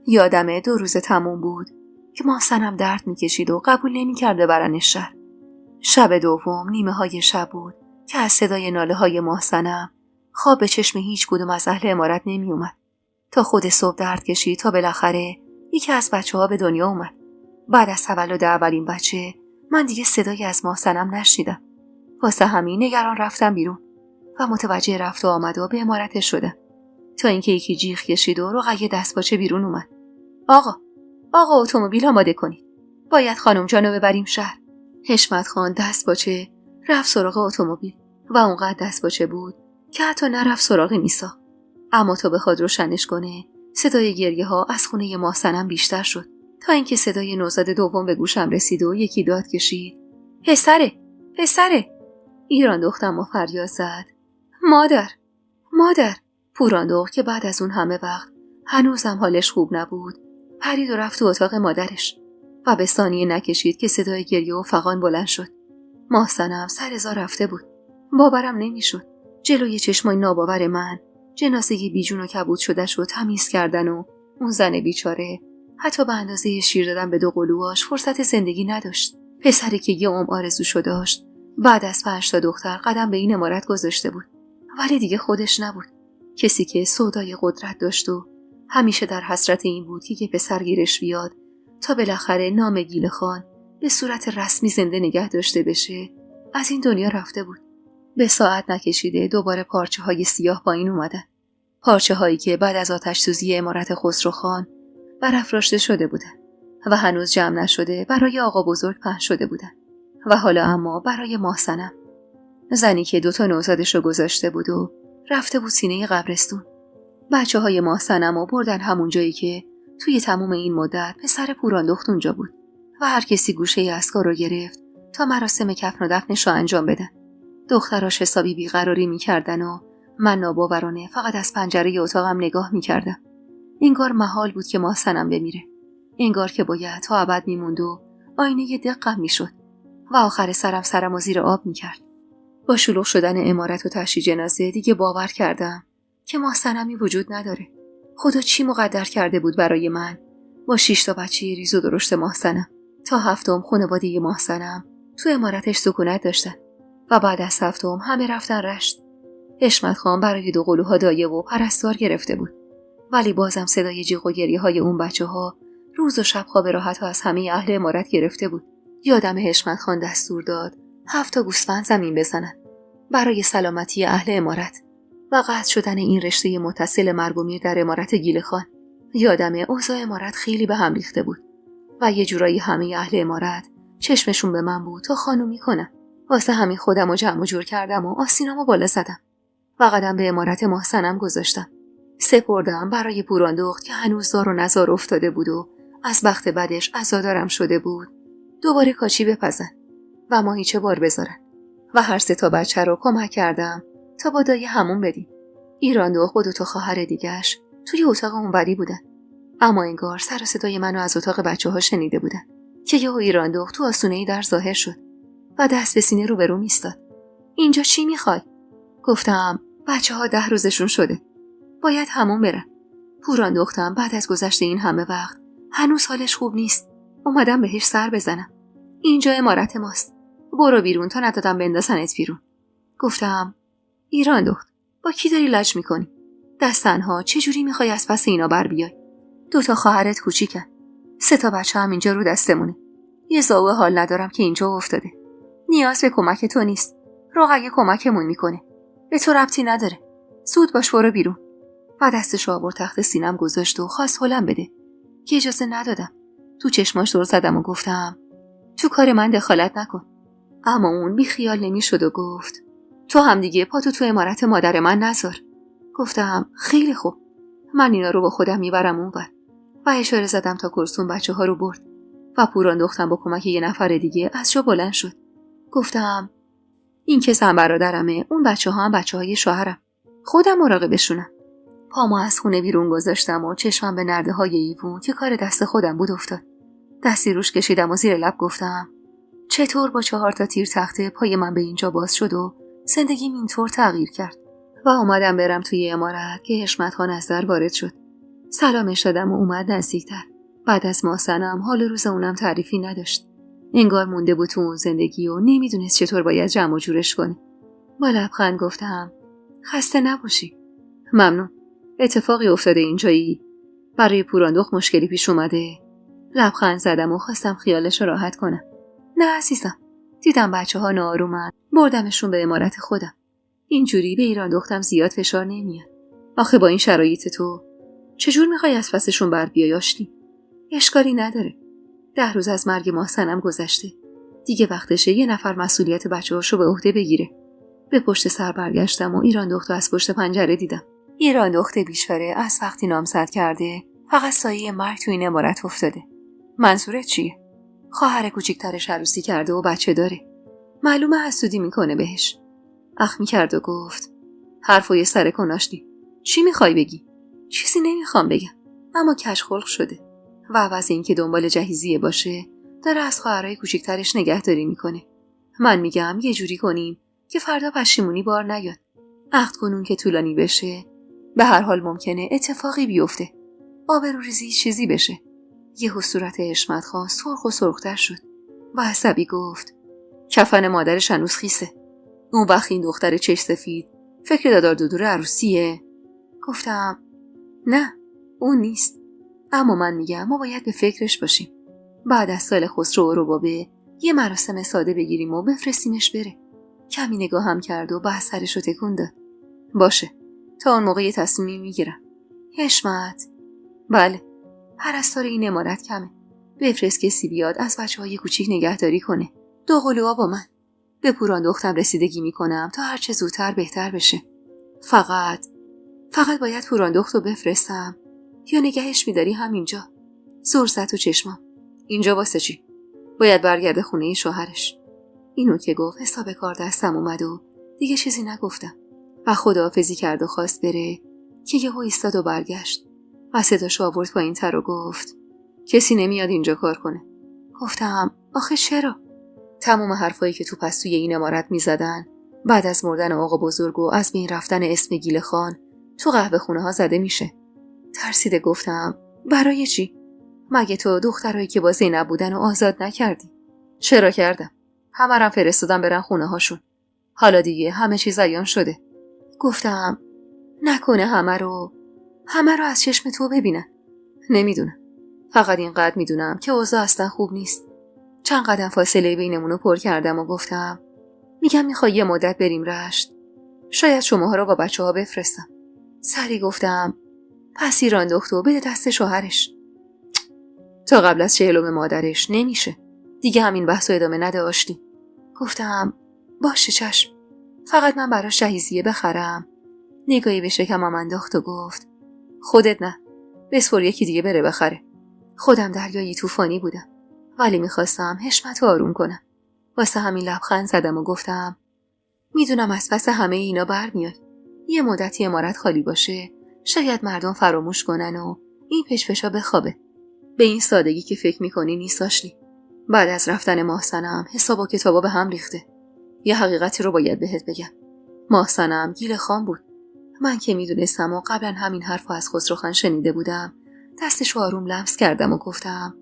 S1: یادمه 2 روز تموم بود که ماه‌صنم درد میکشید و قبول نمی‌کرد ببرنش شهر. شب دوم نیمه های شب بود که از صدای ناله های ماه‌صنم خواب به چشم هیچ کدوم از اهل عمارت نمی اومد. تا خود صبح درد کشید تا بالاخره یکی از بچه‌ها به دنیا اومد. بعد از تولد اولین بچه من دیگه صدایی از ماه‌صنم نشنیدم. واسه همین نگران رفتم بیرون و متوجه رفت و آمد و به عمارتش شدم. تا اینکه یکی جیغ کشید و رقیه دستپاچه بیرون اومد. آقا اتومبیل آماده کنید. باید خانم جانو ببریم شهر. حشمت خان دستپاچه رفت سراغ اتومبیل و اونقدر دستپاچه بود که حتی نرفت سراغ میسا. اما تا بخواد روشنش کنه صدای گریه ها از خونه ماه‌صنم بیشتر شد تا اینکه صدای نوزاد دوم به گوشم رسید و یکی داد کشید پسره. ایران دختم و فریاد زد مادر. پوراندخت که بعد از اون همه وقت هنوزم حالش خوب نبود پرید و رفت تو اتاق مادرش و به ثانیه نکشید که صدای گریه و فغان بلند شد. ماه‌صنم سر زا رفته بود. باورم نمیشد. جلوی چشمای ناباور من جنازه بیجون و کبود شده‌ش رو تمیز کردن و اون زن بیچاره حتی به اندازه شیر دادن به 2 قلوهاش فرصت زندگی نداشت. پسری که یه عمر آرزوشو داشت بعد از 5 تا دختر قدم به این عمارت گذاشته بود ولی دیگه خودش نبود. کسی که سودای قدرت داشت و همیشه در حسرت این بود که پسر گیرش بیاد تا بالاخره نام گیل خان به صورت رسمی زنده نگه داشته بشه از این دنیا رفته بود. به ساعت نکشیده دوباره پارچه‌های سیاه پایین اومدن. پارچه‌هایی که بعد از آتش‌سوزی عمارت خسروخان برافراشته شده بودن و هنوز جمع نشده برای آقا بزرگ پهن شده بودن. و حالا اما برای محسنم، زنی که 2 نوزادش رو گذاشته بود و رفته بود سینه قبرستون. بچه‌های محسنم رو بردن همون جایی که توی تموم این مدت پسر پوراندخت اونجا بود و هر کسی گوشه از کار رو گرفت تا مراسم کفن و دفنش رو انجام بدن. دختراش حسابی بیقراری میکردن و من ناباورانه فقط از پنجره اتاقم نگاه میکردم. انگار محال بود که محسنم بمیره. انگار که باید تا ابد میموند و آینه دقم میشد و آخر سرم زیر آب میکرد. با شلوغ شدن عمارت و تشییع جنازه دیگه باور کردم که محسنمی وجود نداره. خدا چی مقدر کرده بود برای من با 6 بچه ریز و درشت محسنم. تا 7م خانواده محسنم تو عمارتش سکونت داشتن و بعد از 7م همه رفتن رشت. حشمت خان برای 2 قلوها دایه و پرستار گرفته بود، ولی بازم صدای جیغ و گریه های اون بچه‌ها روز و شب خواب راحت از همه اهل عمارت گرفته بود. یادم حشمت خان دستور داد 7 گوسفند زمین بزنن برای سلامتی اهل عمارت و قطع شدن این رشته متصل مرگ و میر در عمارت گیل خان. یادم اوضاع عمارت خیلی به هم ریخته بود و یه جورایی همه اهل عمارت چشمشون به من بود تا خانومی کنم. واسه همین خودم رو جمع جور کردم و آستینامو بالا زدم و قدم به عمارت محسنم گذاشتم. سپردم برای پوراندخت که هنوز دار و نزار افتاده بود و از بخت بدش عزادارم شده بود دوباره کاچی بپزن و ماهیچه بار بذارن و هر 3 بچه رو کمک کردم تا با دایه همون بدیم. ایراندخت با 2 خواهر دیگه‌اش توی اتاق اونوری بودن، اما انگار سر و صدای منو از اتاق بچه‌ها شنیده بودن که یهو ایراندخت تو آستونه‌ای در ظاهر شد و دست به سینه روبروم ایستاد. اینجا چی میخوای؟ گفتم بچه‌ها 10 روزشون شده، باید همون برن. پوراندختم بعد از گذشت این همه وقت هنوز حالش خوب نیست. اومدم بهش سر بزنم. اینجا عمارت ماست، برو بیرون تا ندادم بندازنت بیرون. گفتم ایراندخت با کی داری لج میکنی؟ دست تنها چجوری میخوای از پس اینا بر بیای؟ 2 خواهرت کوچیکن، 3 بچه هم اینجا رو دستمونه. یه زاوه حال ندارم که اینجا افتاده. نیاز به کمک تو نیست، رقیه کمکمون میکنه، به تو ربطی نداره. زود باش برو بیرون. و دستش آورد تحت سینم گذاشت و خواست هلم بده که اجازه ندادم. تو چشماش دور زدم و گفتم تو کار من دخالت نکن. اما اون بی خیال نمیشد و گفت تو هم دیگه پاتو تو عمارت مادر من نذار. گفتم خیلی خوب، من اینا رو با خودم میبرم اونور و اشاره زدم تا کرسون بچه‌ها رو برد و پوراندختم با کمک یه نفر دیگه از جا بلند شد. گفتم این که زن برادرمه، اون بچه‌ها هم بچه‌های شوهرم، خودم مراقبشونم. پامو از خونه بیرون گذاشتم و چشمم به نرده‌های ایوون که کار دست خودم بود افتاد. دستی روش کشیدم و زیر لب گفتم چطور با 4 تیر تخته پای من به اینجا باز شد و زندگیم اینطور تغییر کرد. و اومدم برم توی عمارت که حشمت خان از در وارد شد. سلامش دادم و اومد نزدیکتر. بعد از محسنم حال روز اونم تعریفی نداشت. انگار مونده بود تو اون زندگی و نمیدونست چطور باید جمع و جورش کنه. با لبخند گفتم خسته نباشی. ممنون. اتفاقی افتاده اینجایی؟ برای پوراندخت مشکلی پیش اومده؟ لبخند زدم و خواستم خیالش رو راحت کنم. نه عزیزم، دیدم بچه‌ها ناآرومن، بردمشون به عمارت خودم. اینجوری به ایراندختم زیاد فشار نمیاد. آخه با این شرایط تو چجور میخوای از پسشون بر بیای آشتی؟ اشکالی نداره. 10 روز از مرگ محسنم گذشته. دیگه وقتشه یه نفر مسئولیت بچه‌هاشو به عهده بگیره. به پشت سر برگشتم و ایراندختو از پشت پنجره دیدم. ایراندخت بیچاره از وقتی نامزد کرده فقط سایه مرگ تو این عمارت افتاده. منظورت چیه؟ خواهر کوچیکترش عروسی کرده و بچه داره. معلومه حسودی میکنه بهش. اخ میکرد و گفت حرفای سر کناشتی. چی میخوای بگی؟ چیزی نمیخوام بگم، اما کج خلق شده و عوض این که دنبال جهیزیه باشه داره از خواهرای کوچیکترش نگهداری میکنه. من میگم یه جوری کنیم که فردا پشیمونی بار نیاد. عقد کنون که طولانی بشه، به هر حال ممکنه اتفاقی بیفته، آبروریزی چیزی بشه. یهو صورت حشمت خان سرخ و سرختر شد و عصبی گفت کفن مادرش هنوز خیسه. اون وقت این دختر چش سفید فکر دادار دودور عروسیه؟ گفتم نه اون نیست، اما من میگم ما باید به فکرش باشیم. بعد از سال خسرو و ربابه یه مراسم ساده بگیریم و بفرستیمش بره. کمی نگاه هم کرد و بعد سرش رو تکون داد. باشه، تا اون موقع یه تصمیمی میگیرم. حشمت بله، پرستار این عمارت کمه، بفرست کسی بیاد از بچه‌های کوچیک نگهداری کنه. دوقلوها با من. به پوران دختم رسیدگی میکنم تا هرچه زودتر بهتر بشه. فقط باید پوران دختو بفرستم یا نگهش میداری همینجا؟ زور زد تو چشمم. اینجا واسه چی؟ باید برگرده خونه شوهرش. اینو که گفت حساب کار دستم اومد و دیگه چیزی نگفتم و خداحافظی کرد و خواست بره که یهو ایستاد و برگشت و صداشو آورد پایین‌تر و گفت کسی نمیاد اینجا کار کنه. گفتم آخه چرا؟ تمام حرفایی که تو پستوی این عمارت میزدن بعد از مردن آقا بزرگ و از بین رفتن اسم گیل خان تو قهوه خونه ها زده میشه. ترسیده گفتم برای چی؟ مگه تو دخترایی که با زینب بودن و آزاد نکردی؟ چرا کردم؟ همه رم فرستادم برن خونه هاشون. حالا دیگه همه چیز عیان شده. گفتم نکنه همه رو از چشم تو ببینن. نمیدونم. فقط اینقدر میدونم که اوضاع اصلا خوب نیست. چند قدم فاصله بینمونو پر کردم و گفتم میگم میخوای یه مدت بریم رشت؟ شاید شماها رو با بچه ها بفرستم. سری گفتم پس ایران دختو بده دست شوهرش. تا قبل از 40 مادرش نمیشه. دیگه همین بحثو ادامه نده آشتی. گفتم باشه چشم. فقط من براش جهیزیه بخرم. نگاهی به شکمم انداخت و گفت خودت نه. بسپر یکی دیگه بره بخره. خودم دریایی طوفانی بودم. ولی میخواستم حشمت رو آروم کنم. واسه همین لبخند زدم و گفتم میدونم از پس همه اینا برمیاد. یه مدتی عمارت خالی باشه. شاید مردم فراموش کنن و این پشپشا بخوابه. به این سادگی که فکر میکنی نیست آشلی. بعد از رفتن محسنم حساب و کتابا به هم ریخته. یه حقیقتی رو باید بهت بگم. محسنم گیل خان بود. من که میدونستم و قبلا همین حرفو از خسروخان شنیده بودم دستشو آروم لمس کردم و گفتم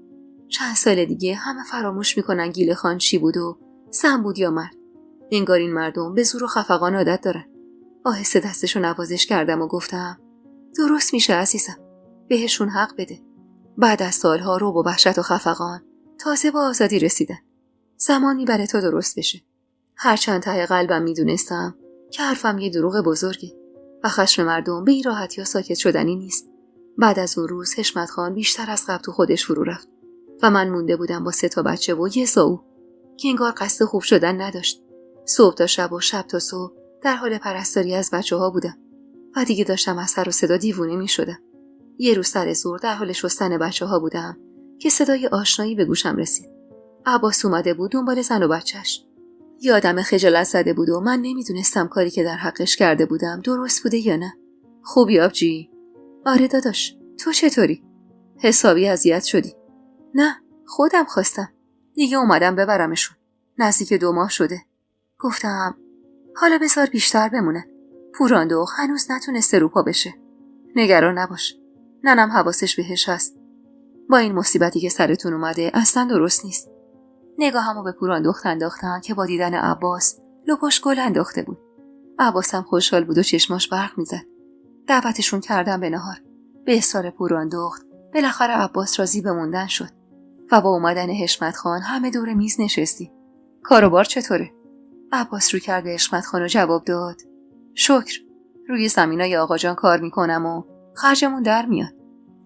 S1: چند سال دیگه همه فراموش میکنن گیل خان چی بود و زن بود یا مرد. انگار این مردم به زور و خفقان عادت دارن. آهسته دستشو نوازش کردم و گفتم درست میشه عزیزم. بهشون حق بده. بعد از سالها رعب و وحشت و خفقان تازه با آزادی رسیدن. زمان میبره تا درست بشه. هرچند ته قلبم میدونستم که حرفم یه دروغ بزرگه و خشم مردم به این راحتی یا ساکت شدنی نیست. بعد از اون روز حشمت خان بیشتر از قبل تو خودش فرو رفت و من مونده بودم با 3 بچه و یه ساو که انگار قصد خوب شدن نداشت. صبح تا شب و شب تا صبح در حال پرستاری از بچه ها بودم و دیگه داشتم از سر و صدا دیوونه می شدم. یه روز سر ظهر در حال شستن بچه ها بودم که صدای آشنایی به گوشم رسید. عباس اومده بود دنبال زن و بچهش. یه آدم خجالت زده بود و من نمیدونستم کاری که در حقش کرده بودم درست بوده یا نه. خوبی آبجی؟ آره داداش. تو چطوری؟ حسابی اذیت شدی؟ نه، خودم خواستم. دیگه اومدم ببرمشون. نزدیک 2 ماه شده. گفتم حالا بذار بیشتر بمونه. پوراندخت هنوز نتونسته روپا بشه. نگران نباش. ننم حواسش بهش هست. با این مصیبتی که سرتون اومده اصلا درست نیست. نگاهمو به پوراندخت انداختم که با دیدن عباس لپاش گل انداخته بود. عباسم خوشحال بود و چشماش برق میزد. دعوتشون کردم به نهار. به اصرار پوراندخت بالاخره عباس راضی به موندن شد و با اومدن حشمت خان همه دور میز نشستیم. کاروبار چطوره؟ عباس رو کرد به حشمت خان و جواب داد شکر. روی زمینای آقا جان کار میکنم و خرجمون در میاد.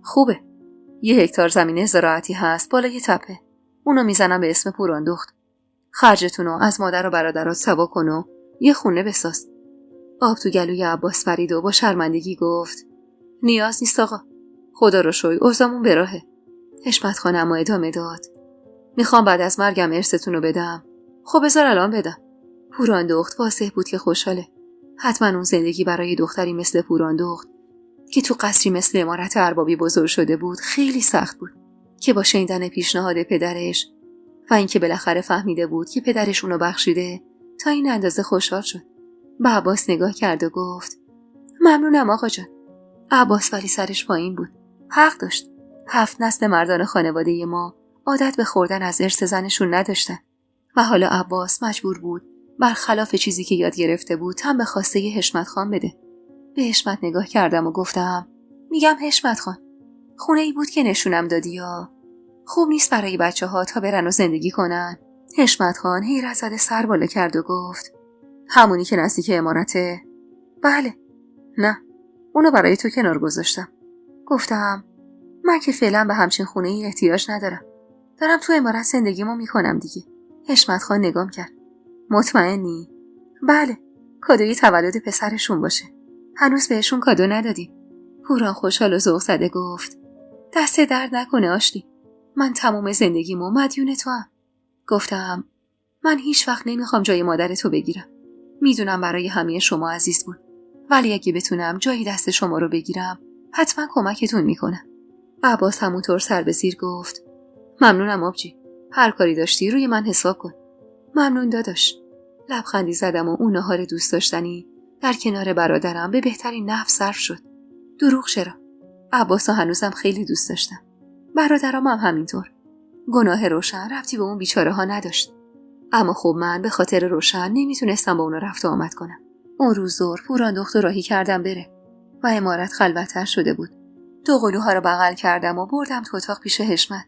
S1: خوبه. 1 هکتار زمین زراعتی هست بالای تپه. اونو میزنم به اسم پوراندخت. خرجتونو از مادر و برادرات سوا کن و یه خونه بساز. آب تو گلوی عباس فرید و با شرمندگی گفت نیاز نیست آقا. خدا رو شکر اوضاعمون به راهه. حشمت خان اما ادامه داد میخوام بعد از مرگم ارثتونو بدم. خب بذار الان بدم. پوراندخت واضح بود که خوشحاله. حتما اون زندگی برای دختری مثل پوراندخت که تو قصری مثل عمارت اربابی بزرگ شده بود خیلی سخت بود که با شنیدن پیشنهاد پدرش و اینکه بالاخره فهمیده بود که پدرش اونو بخشیده تا این اندازه خوشحال شد. به عباس نگاه کرد و گفت ممنونم آقا جان. عباس ولی سرش پایین بود. حق داشت. 7 نسل مردان خانواده ما عادت به خوردن از ارث زنشون نداشتن و حالا عباس مجبور بود برخلاف چیزی که یاد گرفته بود هم به خواسته حشمت خان بده. به حشمت نگاه کردم و گفتم میگم حشمت خان خونه ای بود که نشونم دادی یا خوب نیست برای بچه ها تا برن و زندگی کنن؟ حشمت خان حیرت زده سر بالا کرد و گفت همونی که نزدیک عمارته؟ بله. نه، اونو برای تو کنار گذاشتم. گفتم من که فعلا به همچین خونه ای احتیاج ندارم. دارم تو عمارت زندگیمو میکنم دیگه. حشمت خان نگام کرد. مطمئنی؟ بله، کادوی تولد پسرشون باشه. هنوز بهشون کادو ندادی. هوران خوشحال و ذوق زده گفت دست درد نکنه آشلی. من تمام زندگیمو مدیون تو هم. گفتم من هیچ وقت نمیخوام جای مادر تو بگیرم. میدونم برای همه شما عزیز بود. ولی اگه بتونم جایی دست شما رو بگیرم حتما کمکتون میکنم. عباس همونطور سر به زیر گفت ممنونم آبجی. هر کاری داشتی روی من حساب کن. ممنون داداش. لبخندی زدم و اون نهار دوست داشتنی در کنار برادرم به بهترین نحو صرف شد. دروغ چرا؟ عباسو هنوزم خیلی دوست داشتم. برادرام هم همینطور. گناه روشن ربطی به اون بیچاره ها نداشت. اما خب من به خاطر روشن نمیتونستم با اون رفت و آمد کنم. اون روز ظهر پوران دختر راهی کردم بره و عمارت خلوت‌تر شده بود. دو قلوها رو بغل کردم و بردم تو اتاق پیش حشمت.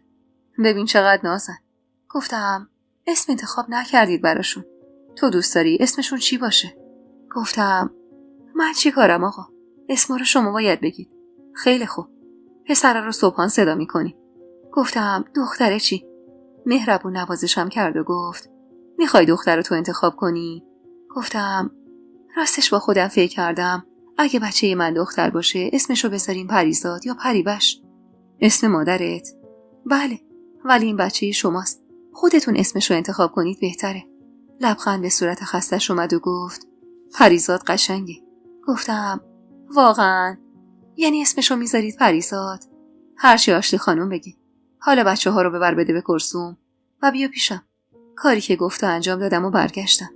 S1: ببین چقدر نازن. گفتم اسم انتخاب نکردید براشون. تو دوست داری اسمشون چی باشه؟ گفتم من چی کارم آقا؟ اسما رو شما باید بگید. خیلی خوب. پسر رو صبحان صدا میکنی. گفتم دختره چی؟ مهربون نوازشم کرد و گفت میخوای دختر تو انتخاب کنی؟ گفتم راستش با خودم فکر کردم اگه بچه من دختر باشه اسمشو بذاریم پریزاد یا پریوش. اسم مادرت؟ بله، ولی این بچه شماست. خودتون اسمشو انتخاب کنید بهتره. لبخند به صورت خستش اومد و گفت پریزاد قشنگه. گفتم واقعا؟ یعنی اسمشو میذارید پریزاد؟ هرچی آشلی خانم بگی. حالا بچه ها رو ببر بده به کرسوم و بیا پیشم. کاری که گفته انجام دادم و برگشتم.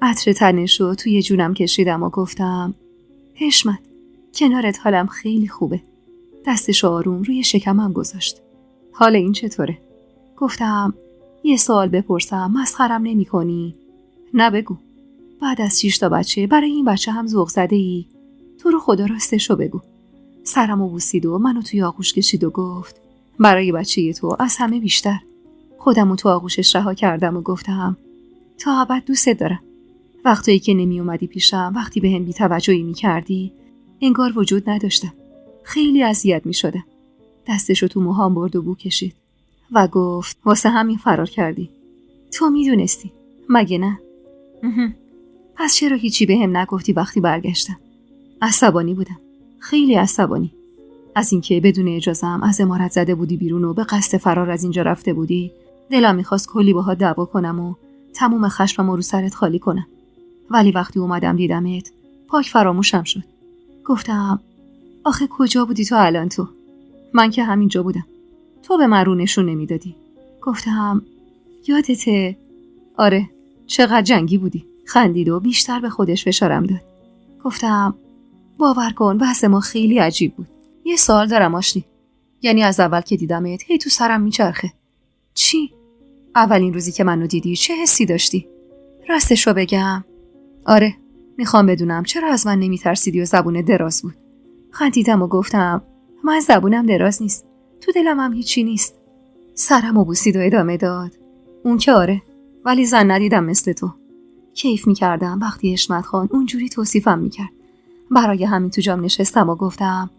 S1: عطر تنشو توی جونم کشیدم و گفتم حشمت کنارت حالم خیلی خوبه. دستشو آروم روی شکمم گذاشت. حال این چطوره؟ گفتم یه سوال بپرسم مسخرم نمی کنی؟ نه بگو. بعد از 6 تا بچه برای این بچه هم ذوق زده ای؟ تو رو خدا راستشو بگو. سرمو بوسید و منو توی آغوش کشید و گفت برای بچه تو از همه بیشتر. خودمو تو آغوشش رها کردم و گفتم تا ابد دوست دارم. وقتی که نمی اومدی پیشم، وقتی بهم بی‌توجهی می‌کردی، انگار وجود نداشتم. خیلی اذیت می‌شدم. دستشو تو موهام برد و بو کشید و گفت واسه همین فرار کردی. تو میدونستی مگه نه؟ پس چرا هیچی بهم نگفتی وقتی برگشتم؟ عصبانی بودم. خیلی عصبانی. از اینکه بدون اجازه‌ام از عمارت زده بودی بیرون و به قصد فرار از اینجا رفته بودی. دلم می‌خواست کلی باهات دعوا کنم و تموم خشممو رو سرت خالی کنم. ولی وقتی اومدم دیدمت پاک فراموشم شد. گفتم آخه کجا بودی تو الان تو؟ من که همینجا بودم. تو به من رو نشون نمیدادی. گفتم یادته؟ آره، چقدر جنگی بودی. خندید و بیشتر به خودش فشارم داد. گفتم باور کن بحث ما خیلی عجیب بود. یه سوال دارم آشلی. یعنی از اول که دیدمت هی تو سرم میچرخه. چی؟ اولین روزی که منو دیدی چه حسی داشتی؟ راستشو بگم؟ آره، میخوام بدونم چرا از من نمیترسیدی و زبون دراز بود. خندیدم و گفتم من زبونم دراز نیست. تو دلم هم هیچی نیست. سرمو بوسید و ادامه داد. اون که آره، ولی زن ندیدم مثل تو. کیف میکردم وقتی حشمت خان اونجوری توصیفم میکرد. برای همین تو جام نشستم و گفتم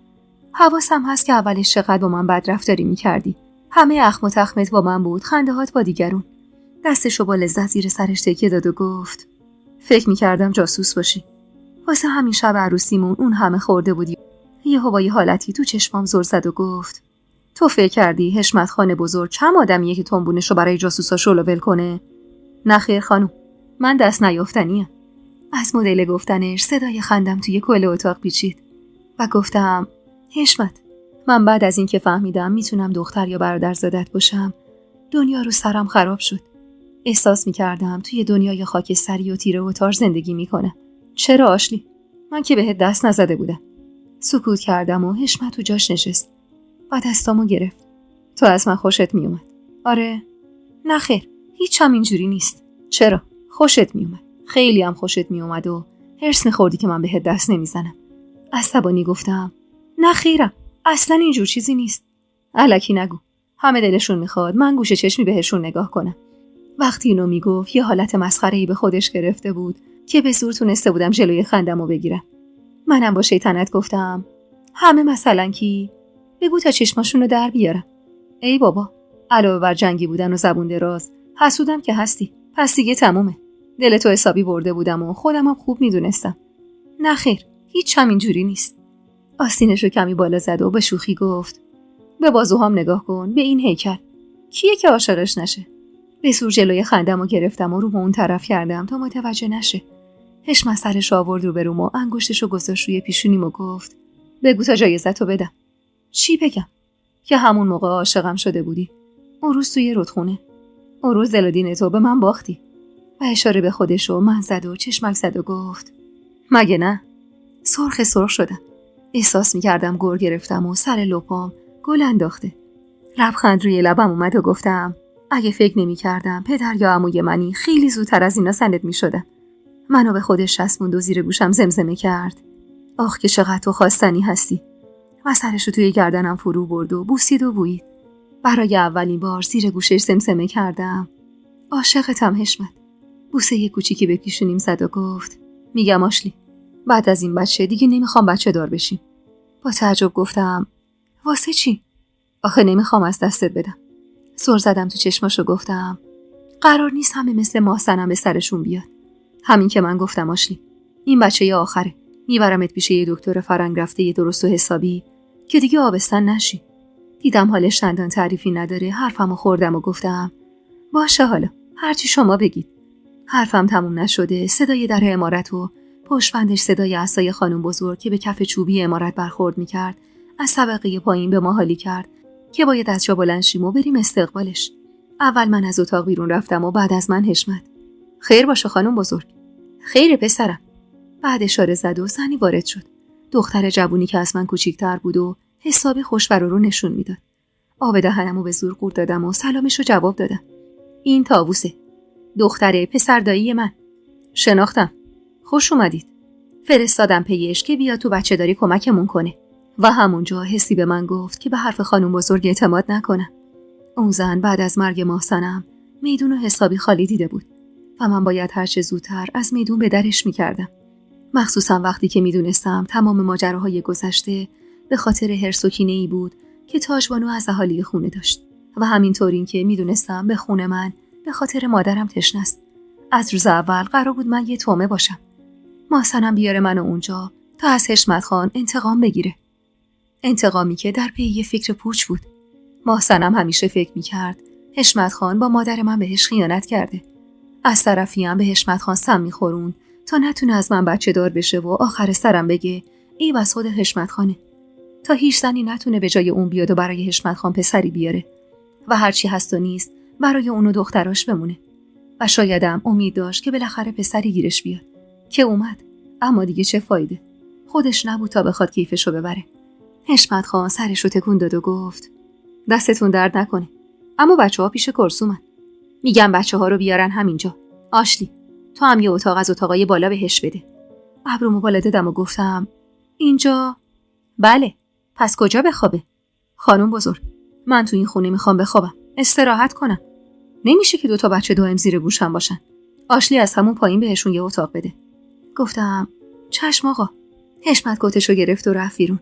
S1: حواسم هست که اولش چقدر با من بد رفتاری میکردی. همه اخم و تخمت با من بود، خنده‌هات با دیگرون. دستشو با لذت زیر سرش تکیه داد و گفت فکر میکردم جاسوس باشی. واسه همین شب عروسیمون اون همه خورده بودی. یهو با یه حالتی تو چشمام زل زد و گفت تو فکر کردی حشمت خان بزرگ چم آدمیه که تنبونشو برای جاسوسا ول کنه؟ نه خیر خانوم، من دست نیافتنیم. از مدل گفتنش صدای خندم توی کل اتاق پیچید و گفتم حشمت، من بعد از این که فهمیدم میتونم دختر یا برادرزادت باشم دنیا رو سرم خراب شد. احساس میکردم توی دنیای خاکستری و تیره و تار زندگی میکنم. چرا آشلی؟ من که بهت دست نزده بودم. سکوت کردم و حشمت تو جاش نشست و دستامو گرفت. تو از من خوشت میومد؟ آره. نه خیر، هیچ هم اینجوری نیست. چرا؟ خوشت میومد. خیلی هم خوشت میومد و هرس میخوردی که من بهت دست نمیزنم. عصبانی گفتم نه خیرم، اصلا اینجور چیزی نیست. الکی نگو. همه دلشون میخواد من گوشه چشمی بهشون نگاه کنم. وقتی اینو میگفت یه حالت مسخره‌ای به خودش گرفته بود که به زور تونسته بودم جلوی خندمو بگیرم. منم با شیطنت گفتم همه مثلا کی؟ بگو تا چشماشونو در بیارم. ای بابا، علاوه بر جنگی بودن و زبون دراز حسودم که هستی. پس دیگه تمومه. دل تو حسابی برده بودم و خودم هم خوب میدونستم. نه خیر، هیچ همینجوری نیست. آستینشو کمی بالا زد و به شوخی گفت: به بازوهام نگاه کن، به این هیکل. کیه که عاشقش نشه؟ به زور جلوی خندمو گرفتم و رو به اون طرف کردم تا متوجه نشه. حشمت سرش آورد رو به روم و انگشتشو گذاشت روی پیشونیم و گفت: بگو تا جایزتو بدم. چی بگم؟ که همون موقع عاشقم شده بودی. اون روز توی رودخونه. اون روز دلودین تو به من باختی. و اشاره به خودشو من زد و چشمک زد و گفت: مگه نه؟ سرخ شدم. احساس میکردم گر گرفتم و سر لپام گل انداخته. لبخند روی لبم اومد و گفتم: اگه فکر نمی‌کردم پدر یا عموی منی خیلی زودتر از اینا سند می‌شدم. منو به خودش چسبوند و زیر گوشم زمزمه کرد: آخ که چقدر تو خواستنی هستی. و سرشو توی گردنم فرو برد و بوسید و بویید. برای اولین بار زیر گوشش زمزمه کردم: عاشقتم حشمت. بوسه یه کوچیکی به پیشونیم زد و گفت: میگم آشلی، بعد از این بچه دیگه نمیخوام بچه دار بشیم. با تعجب گفتم: واسه چی؟ آخه نمیخوام از دستت بدم. سر زدم تو چشماشو گفتم: قرار نیست همه مثل ماه‌صنم به سرشون بیاد. همین که من گفتم آشلی، این بچه یه آخره. میبرمت پیش یه دکتر فرنگ رفته یه درست و حسابی که دیگه آبستن نشی. دیدم حالش چندان تعریفی نداره. حرفمو خوردم و گفتم: باشه حالا، هرچی شما بگید. حرفم تموم نشده صدای در عمارت و پشت‌بندش صدای عصای خانم بزرگ که به کف چوبی عمارت برخورد میکرد از طبقه پایین به ما حالی کرد که باید از جا بلند شیم و بریم استقبالش. اول من از اتاق بیرون رفتم و بعد از من حشمت: خیر باشه خانم بزرگ. خیر پسرم. بعد اشاره زد و زنی وارد شد. دختر جوونی که از من کوچیک‌تر بود و حسابی خوش‌بر رو نشون میداد. آب دهنمو به زور قورت دادم و سلامشو جواب دادم. این طاووسه، دختر پسر دایی من. شناختم. خوش اومدید. فرستادم پیش که بیا تو بچه داری کمکمون کنه. و همونجا حسی به من گفت که به حرف خانم بزرگ اعتماد نکنم. اون زن بعد از مرگ ماه‌صنم میدون و حسابی خالی دیده بود و من باید هرچه زودتر از میدون به درش میکردم. مخصوصا وقتی که میدونستم تمام ماجراهای گذشته به خاطر حرص و کینه‌ای بود که تاجبانو از اهالی خونه داشت و همینطور این که میدونستم به خونه من به خاطر مادرم تشنه است. از روز اول قرار بود من یه طعمه باشم. ماه‌صنم بیاره منو اونجا تا از حشمت خان انتقام بگیره. انتقامی که در پی یه فکر پوچ بود. ماه‌صنم همیشه فکر میکرد حشمت خان با مادر من بهش خیانت کرده. از طرفی هم به حشمت خان سم میخورون تا نتونه از من بچه دار بشه و آخر سرم بگه ای بس خود حشمت خانه. تا هیچ زنی نتونه به جای اون بیاد و برای حشمت خان پسری بیاره و هرچی هست و نیست برای اونو دختراش بمونه. و شایدم امید داشت که بالاخره پسری گیرش بیاد که اومد. اما دیگه چه فایده؟ خودش نبود تا بخواد کیفشو ببره. حشمت خان سرشو تکون داد و گفت: دستتون درد نکنه، اما بچه‌ها پیش کرسومن. میگم بچه‌ها رو بیارن همینجا. آشلی، تو هم یه اتاق از اتاقای بالا بهش بده. ابرومو بالا دادم و گفتم: اینجا؟ بله. پس کجا بخوابه؟ خانم بزرگ، من تو این خونه میخوام بخوابم، استراحت کنم. نمیشه که 2 بچه دائم زیر گوشم باشن. آشلی از همون پایین بهشون یه اتاق بده. گفتم: چشم آقا. حشمت کتشو گرفت و رفت بیرون.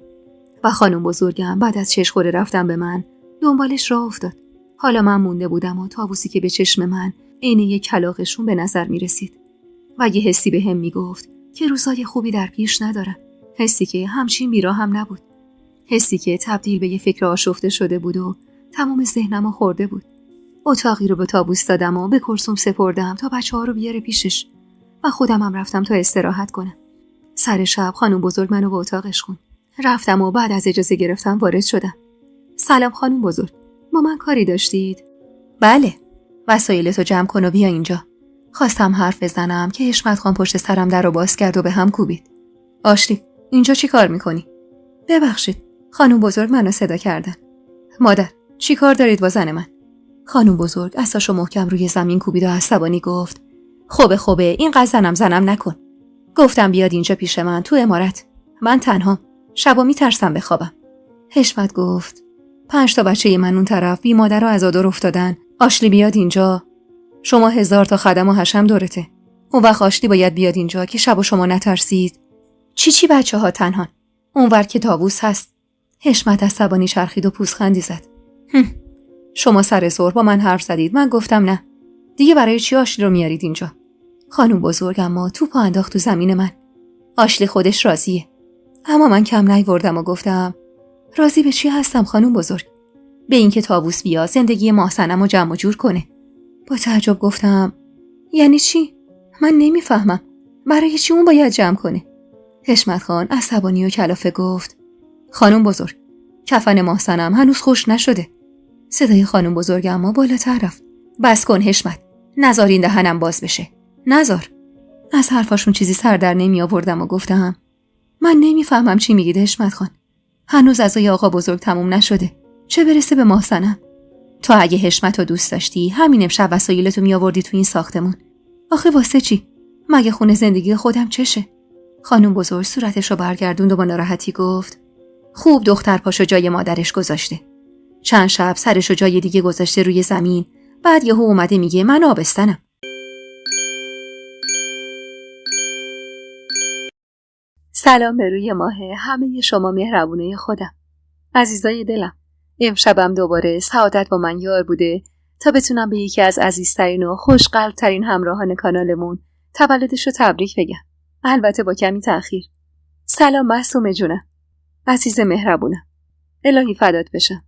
S1: و خانم بزرگم بعد از چشخوره رفتن به من دنبالش راه افتاد. حالا من مونده بودم و طاووسی که به چشم من عین یک کلاغشون به نظر می رسید. و یه حسی به هم می گفت که روزای خوبی در پیش ندارم. حسی که همچین بیراه هم نبود. حسی که تبدیل به یه فکر آشفته شده بود و تمام ذهنمو خورده بود. اتاقی رو به طاووس دادم و به کرسوم سپردم تا بچه‌ها رو بیاره پیشش و خودم هم رفتم تا استراحت کنم. سر شب خانم بزرگ منو به اتاقش خوند. رفتم و بعد از اجازه گرفتم وارد شدم. سلام خانم بزرگ، با من کاری داشتید؟ بله. وسایلتو جمع کن و بیا اینجا. خواستم حرف بزنم که حشمت خان پشت سرم در رو باز کرد و به هم کوبید. آشلی، اینجا چی کار میکنی؟ ببخشید، خانم بزرگ منو صدا کردن. مادر، چی کار دارید با زن من؟ خانم بزرگ اساشو محکم روی زمین کوبید و عصبانی گفت: خوبه اینقدر زنم نکن. گفتم بیاد اینجا پیش من تو عمارت. من تنها شبا میترسم بخوابم. حشمت گفت: 5 بچه من اون طرف بی مادر و عزادار افتادن. آشلی بیاد اینجا. شما 1000 تا خدم و حشم دورته. اون وقت آشلی باید بیاد اینجا که شبا شما نترسید. چی بچه‌ها تنها؟ اونور که طاووس هست. حشمت عصبانی چرخید و پوزخندی زد. شما سر ظهر با من حرف زدید، من گفتم نه. دیگه برای چی آشلی رو میارید اینجا؟ خانم بزرگ اما توپو انداخت تو زمین من. آشلی خودش راضیه. اما من کم نیاوردم و گفتم راضی به چی هستم خانم بزرگ؟ به اینکه طاووس بیا زندگی ماحسنمو جمع و جور کنه. با تعجب گفتم یعنی چی؟ من نمیفهمم. برای چی اون باید جمع کنه؟ حشمت خان عصبانی و کلافه گفت خانم بزرگ، کفن ماحسنم هنوز خشک نشده. صدای خانم بزرگ اما بالاتر رفت. بس کن حشمت، نذار این دهنم باز بشه. نذار. از حرفاشون چیزی سر در نمی آوردم و گفتم من نمیفهمم چی میگید حشمت خان. هنوز عزای آقا بزرگ تموم نشده، چه برسه به ماحسنم. تو اگه حشمت رو دوست داشتی همین امشب وسایلتو می آوردی تو این ساختمون. آخه واسه چی؟ مگه خونه زندگی خودم چشه؟ خانم بزرگ صورتش رو برگردوند و با ناراحتی گفت خوب دختر پاشو جای مادرش گذاشته. چند شب سرشو جای دیگه گذاشته روی زمین، بعد یهو اومده میگه من آبستنم. سلام به روی ماه همه شما مهربونه خودم. عزیزای دلم، امشبم دوباره سعادت با من یار بوده تا بتونم به یکی از عزیزترین و خوشقلبترین همراهان کانالمون تولدش رو تبریک بگم. البته با کمی تأخیر. سلام معصومه جونم، عزیز مهربونم. الهی فدات بشم.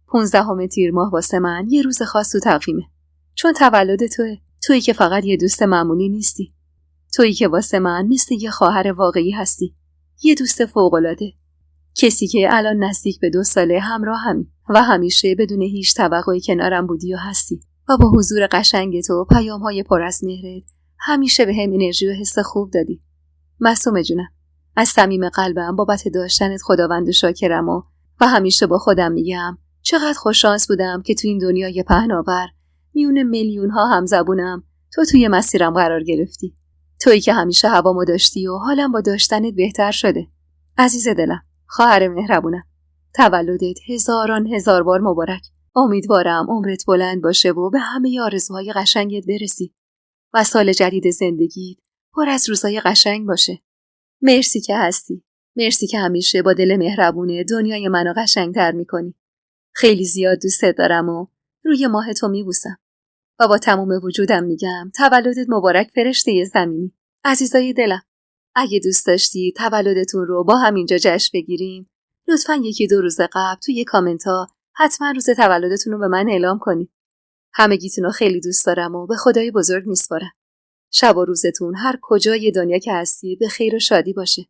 S1: 15 تیر ماه واسه من یه روز خاص تو تقویمه. چون تولد تویی که فقط یه دوست معمولی نیستی. تویی که واسه من مثل یه خواهر واقعی هستی. یه دوست فوق‌العاده. کسی که الان نزدیک به 2 ساله همراهمی و همیشه بدون هیچ توقعی کنارم بودی و هستی و با حضور قشنگ تو و پیام‌های پر از مهرت همیشه به هم انرژی و حس خوب دادی. معصومه جونم، از صمیم قلبم بابت داشتنت خداوند شاکرم و همیشه با خودم میگم چقدر خوششانس بودم که تو این دنیای پهناور میون میلیون‌ها همزبونم تو توی مسیرم قرار گرفتی. تویی که همیشه هوامو داشتی و حالم با داشتنت بهتر شده. عزیز دلم، خواهر مهربونم، تولدت هزار بار مبارک. امیدوارم عمرت بلند باشه و به همه آرزوهای قشنگت برسی و سال جدید زندگیت پر از روزای قشنگ باشه. مرسی که هستی. مرسی که همیشه با دل مهربونه دنیای منو قشنگتر میکنی. خیلی زیاد دوستت دارم و روی ماه تو میبوسم و با تمام وجودم میگم تولدت مبارک فرشته زمینی. عزیزای دلم، اگه دوست داشتی تولدتون رو با همینجا جشن بگیریم، لطفاً 1-2 روز قبل توی کامنت‌ها حتما روز تولدتون رو به من اعلام کنید. همگیتون رو خیلی دوست دارم و به خدای بزرگ میسپارم. شب و روزتون هر کجای دنیا که هستید به خیر و شادی باشه.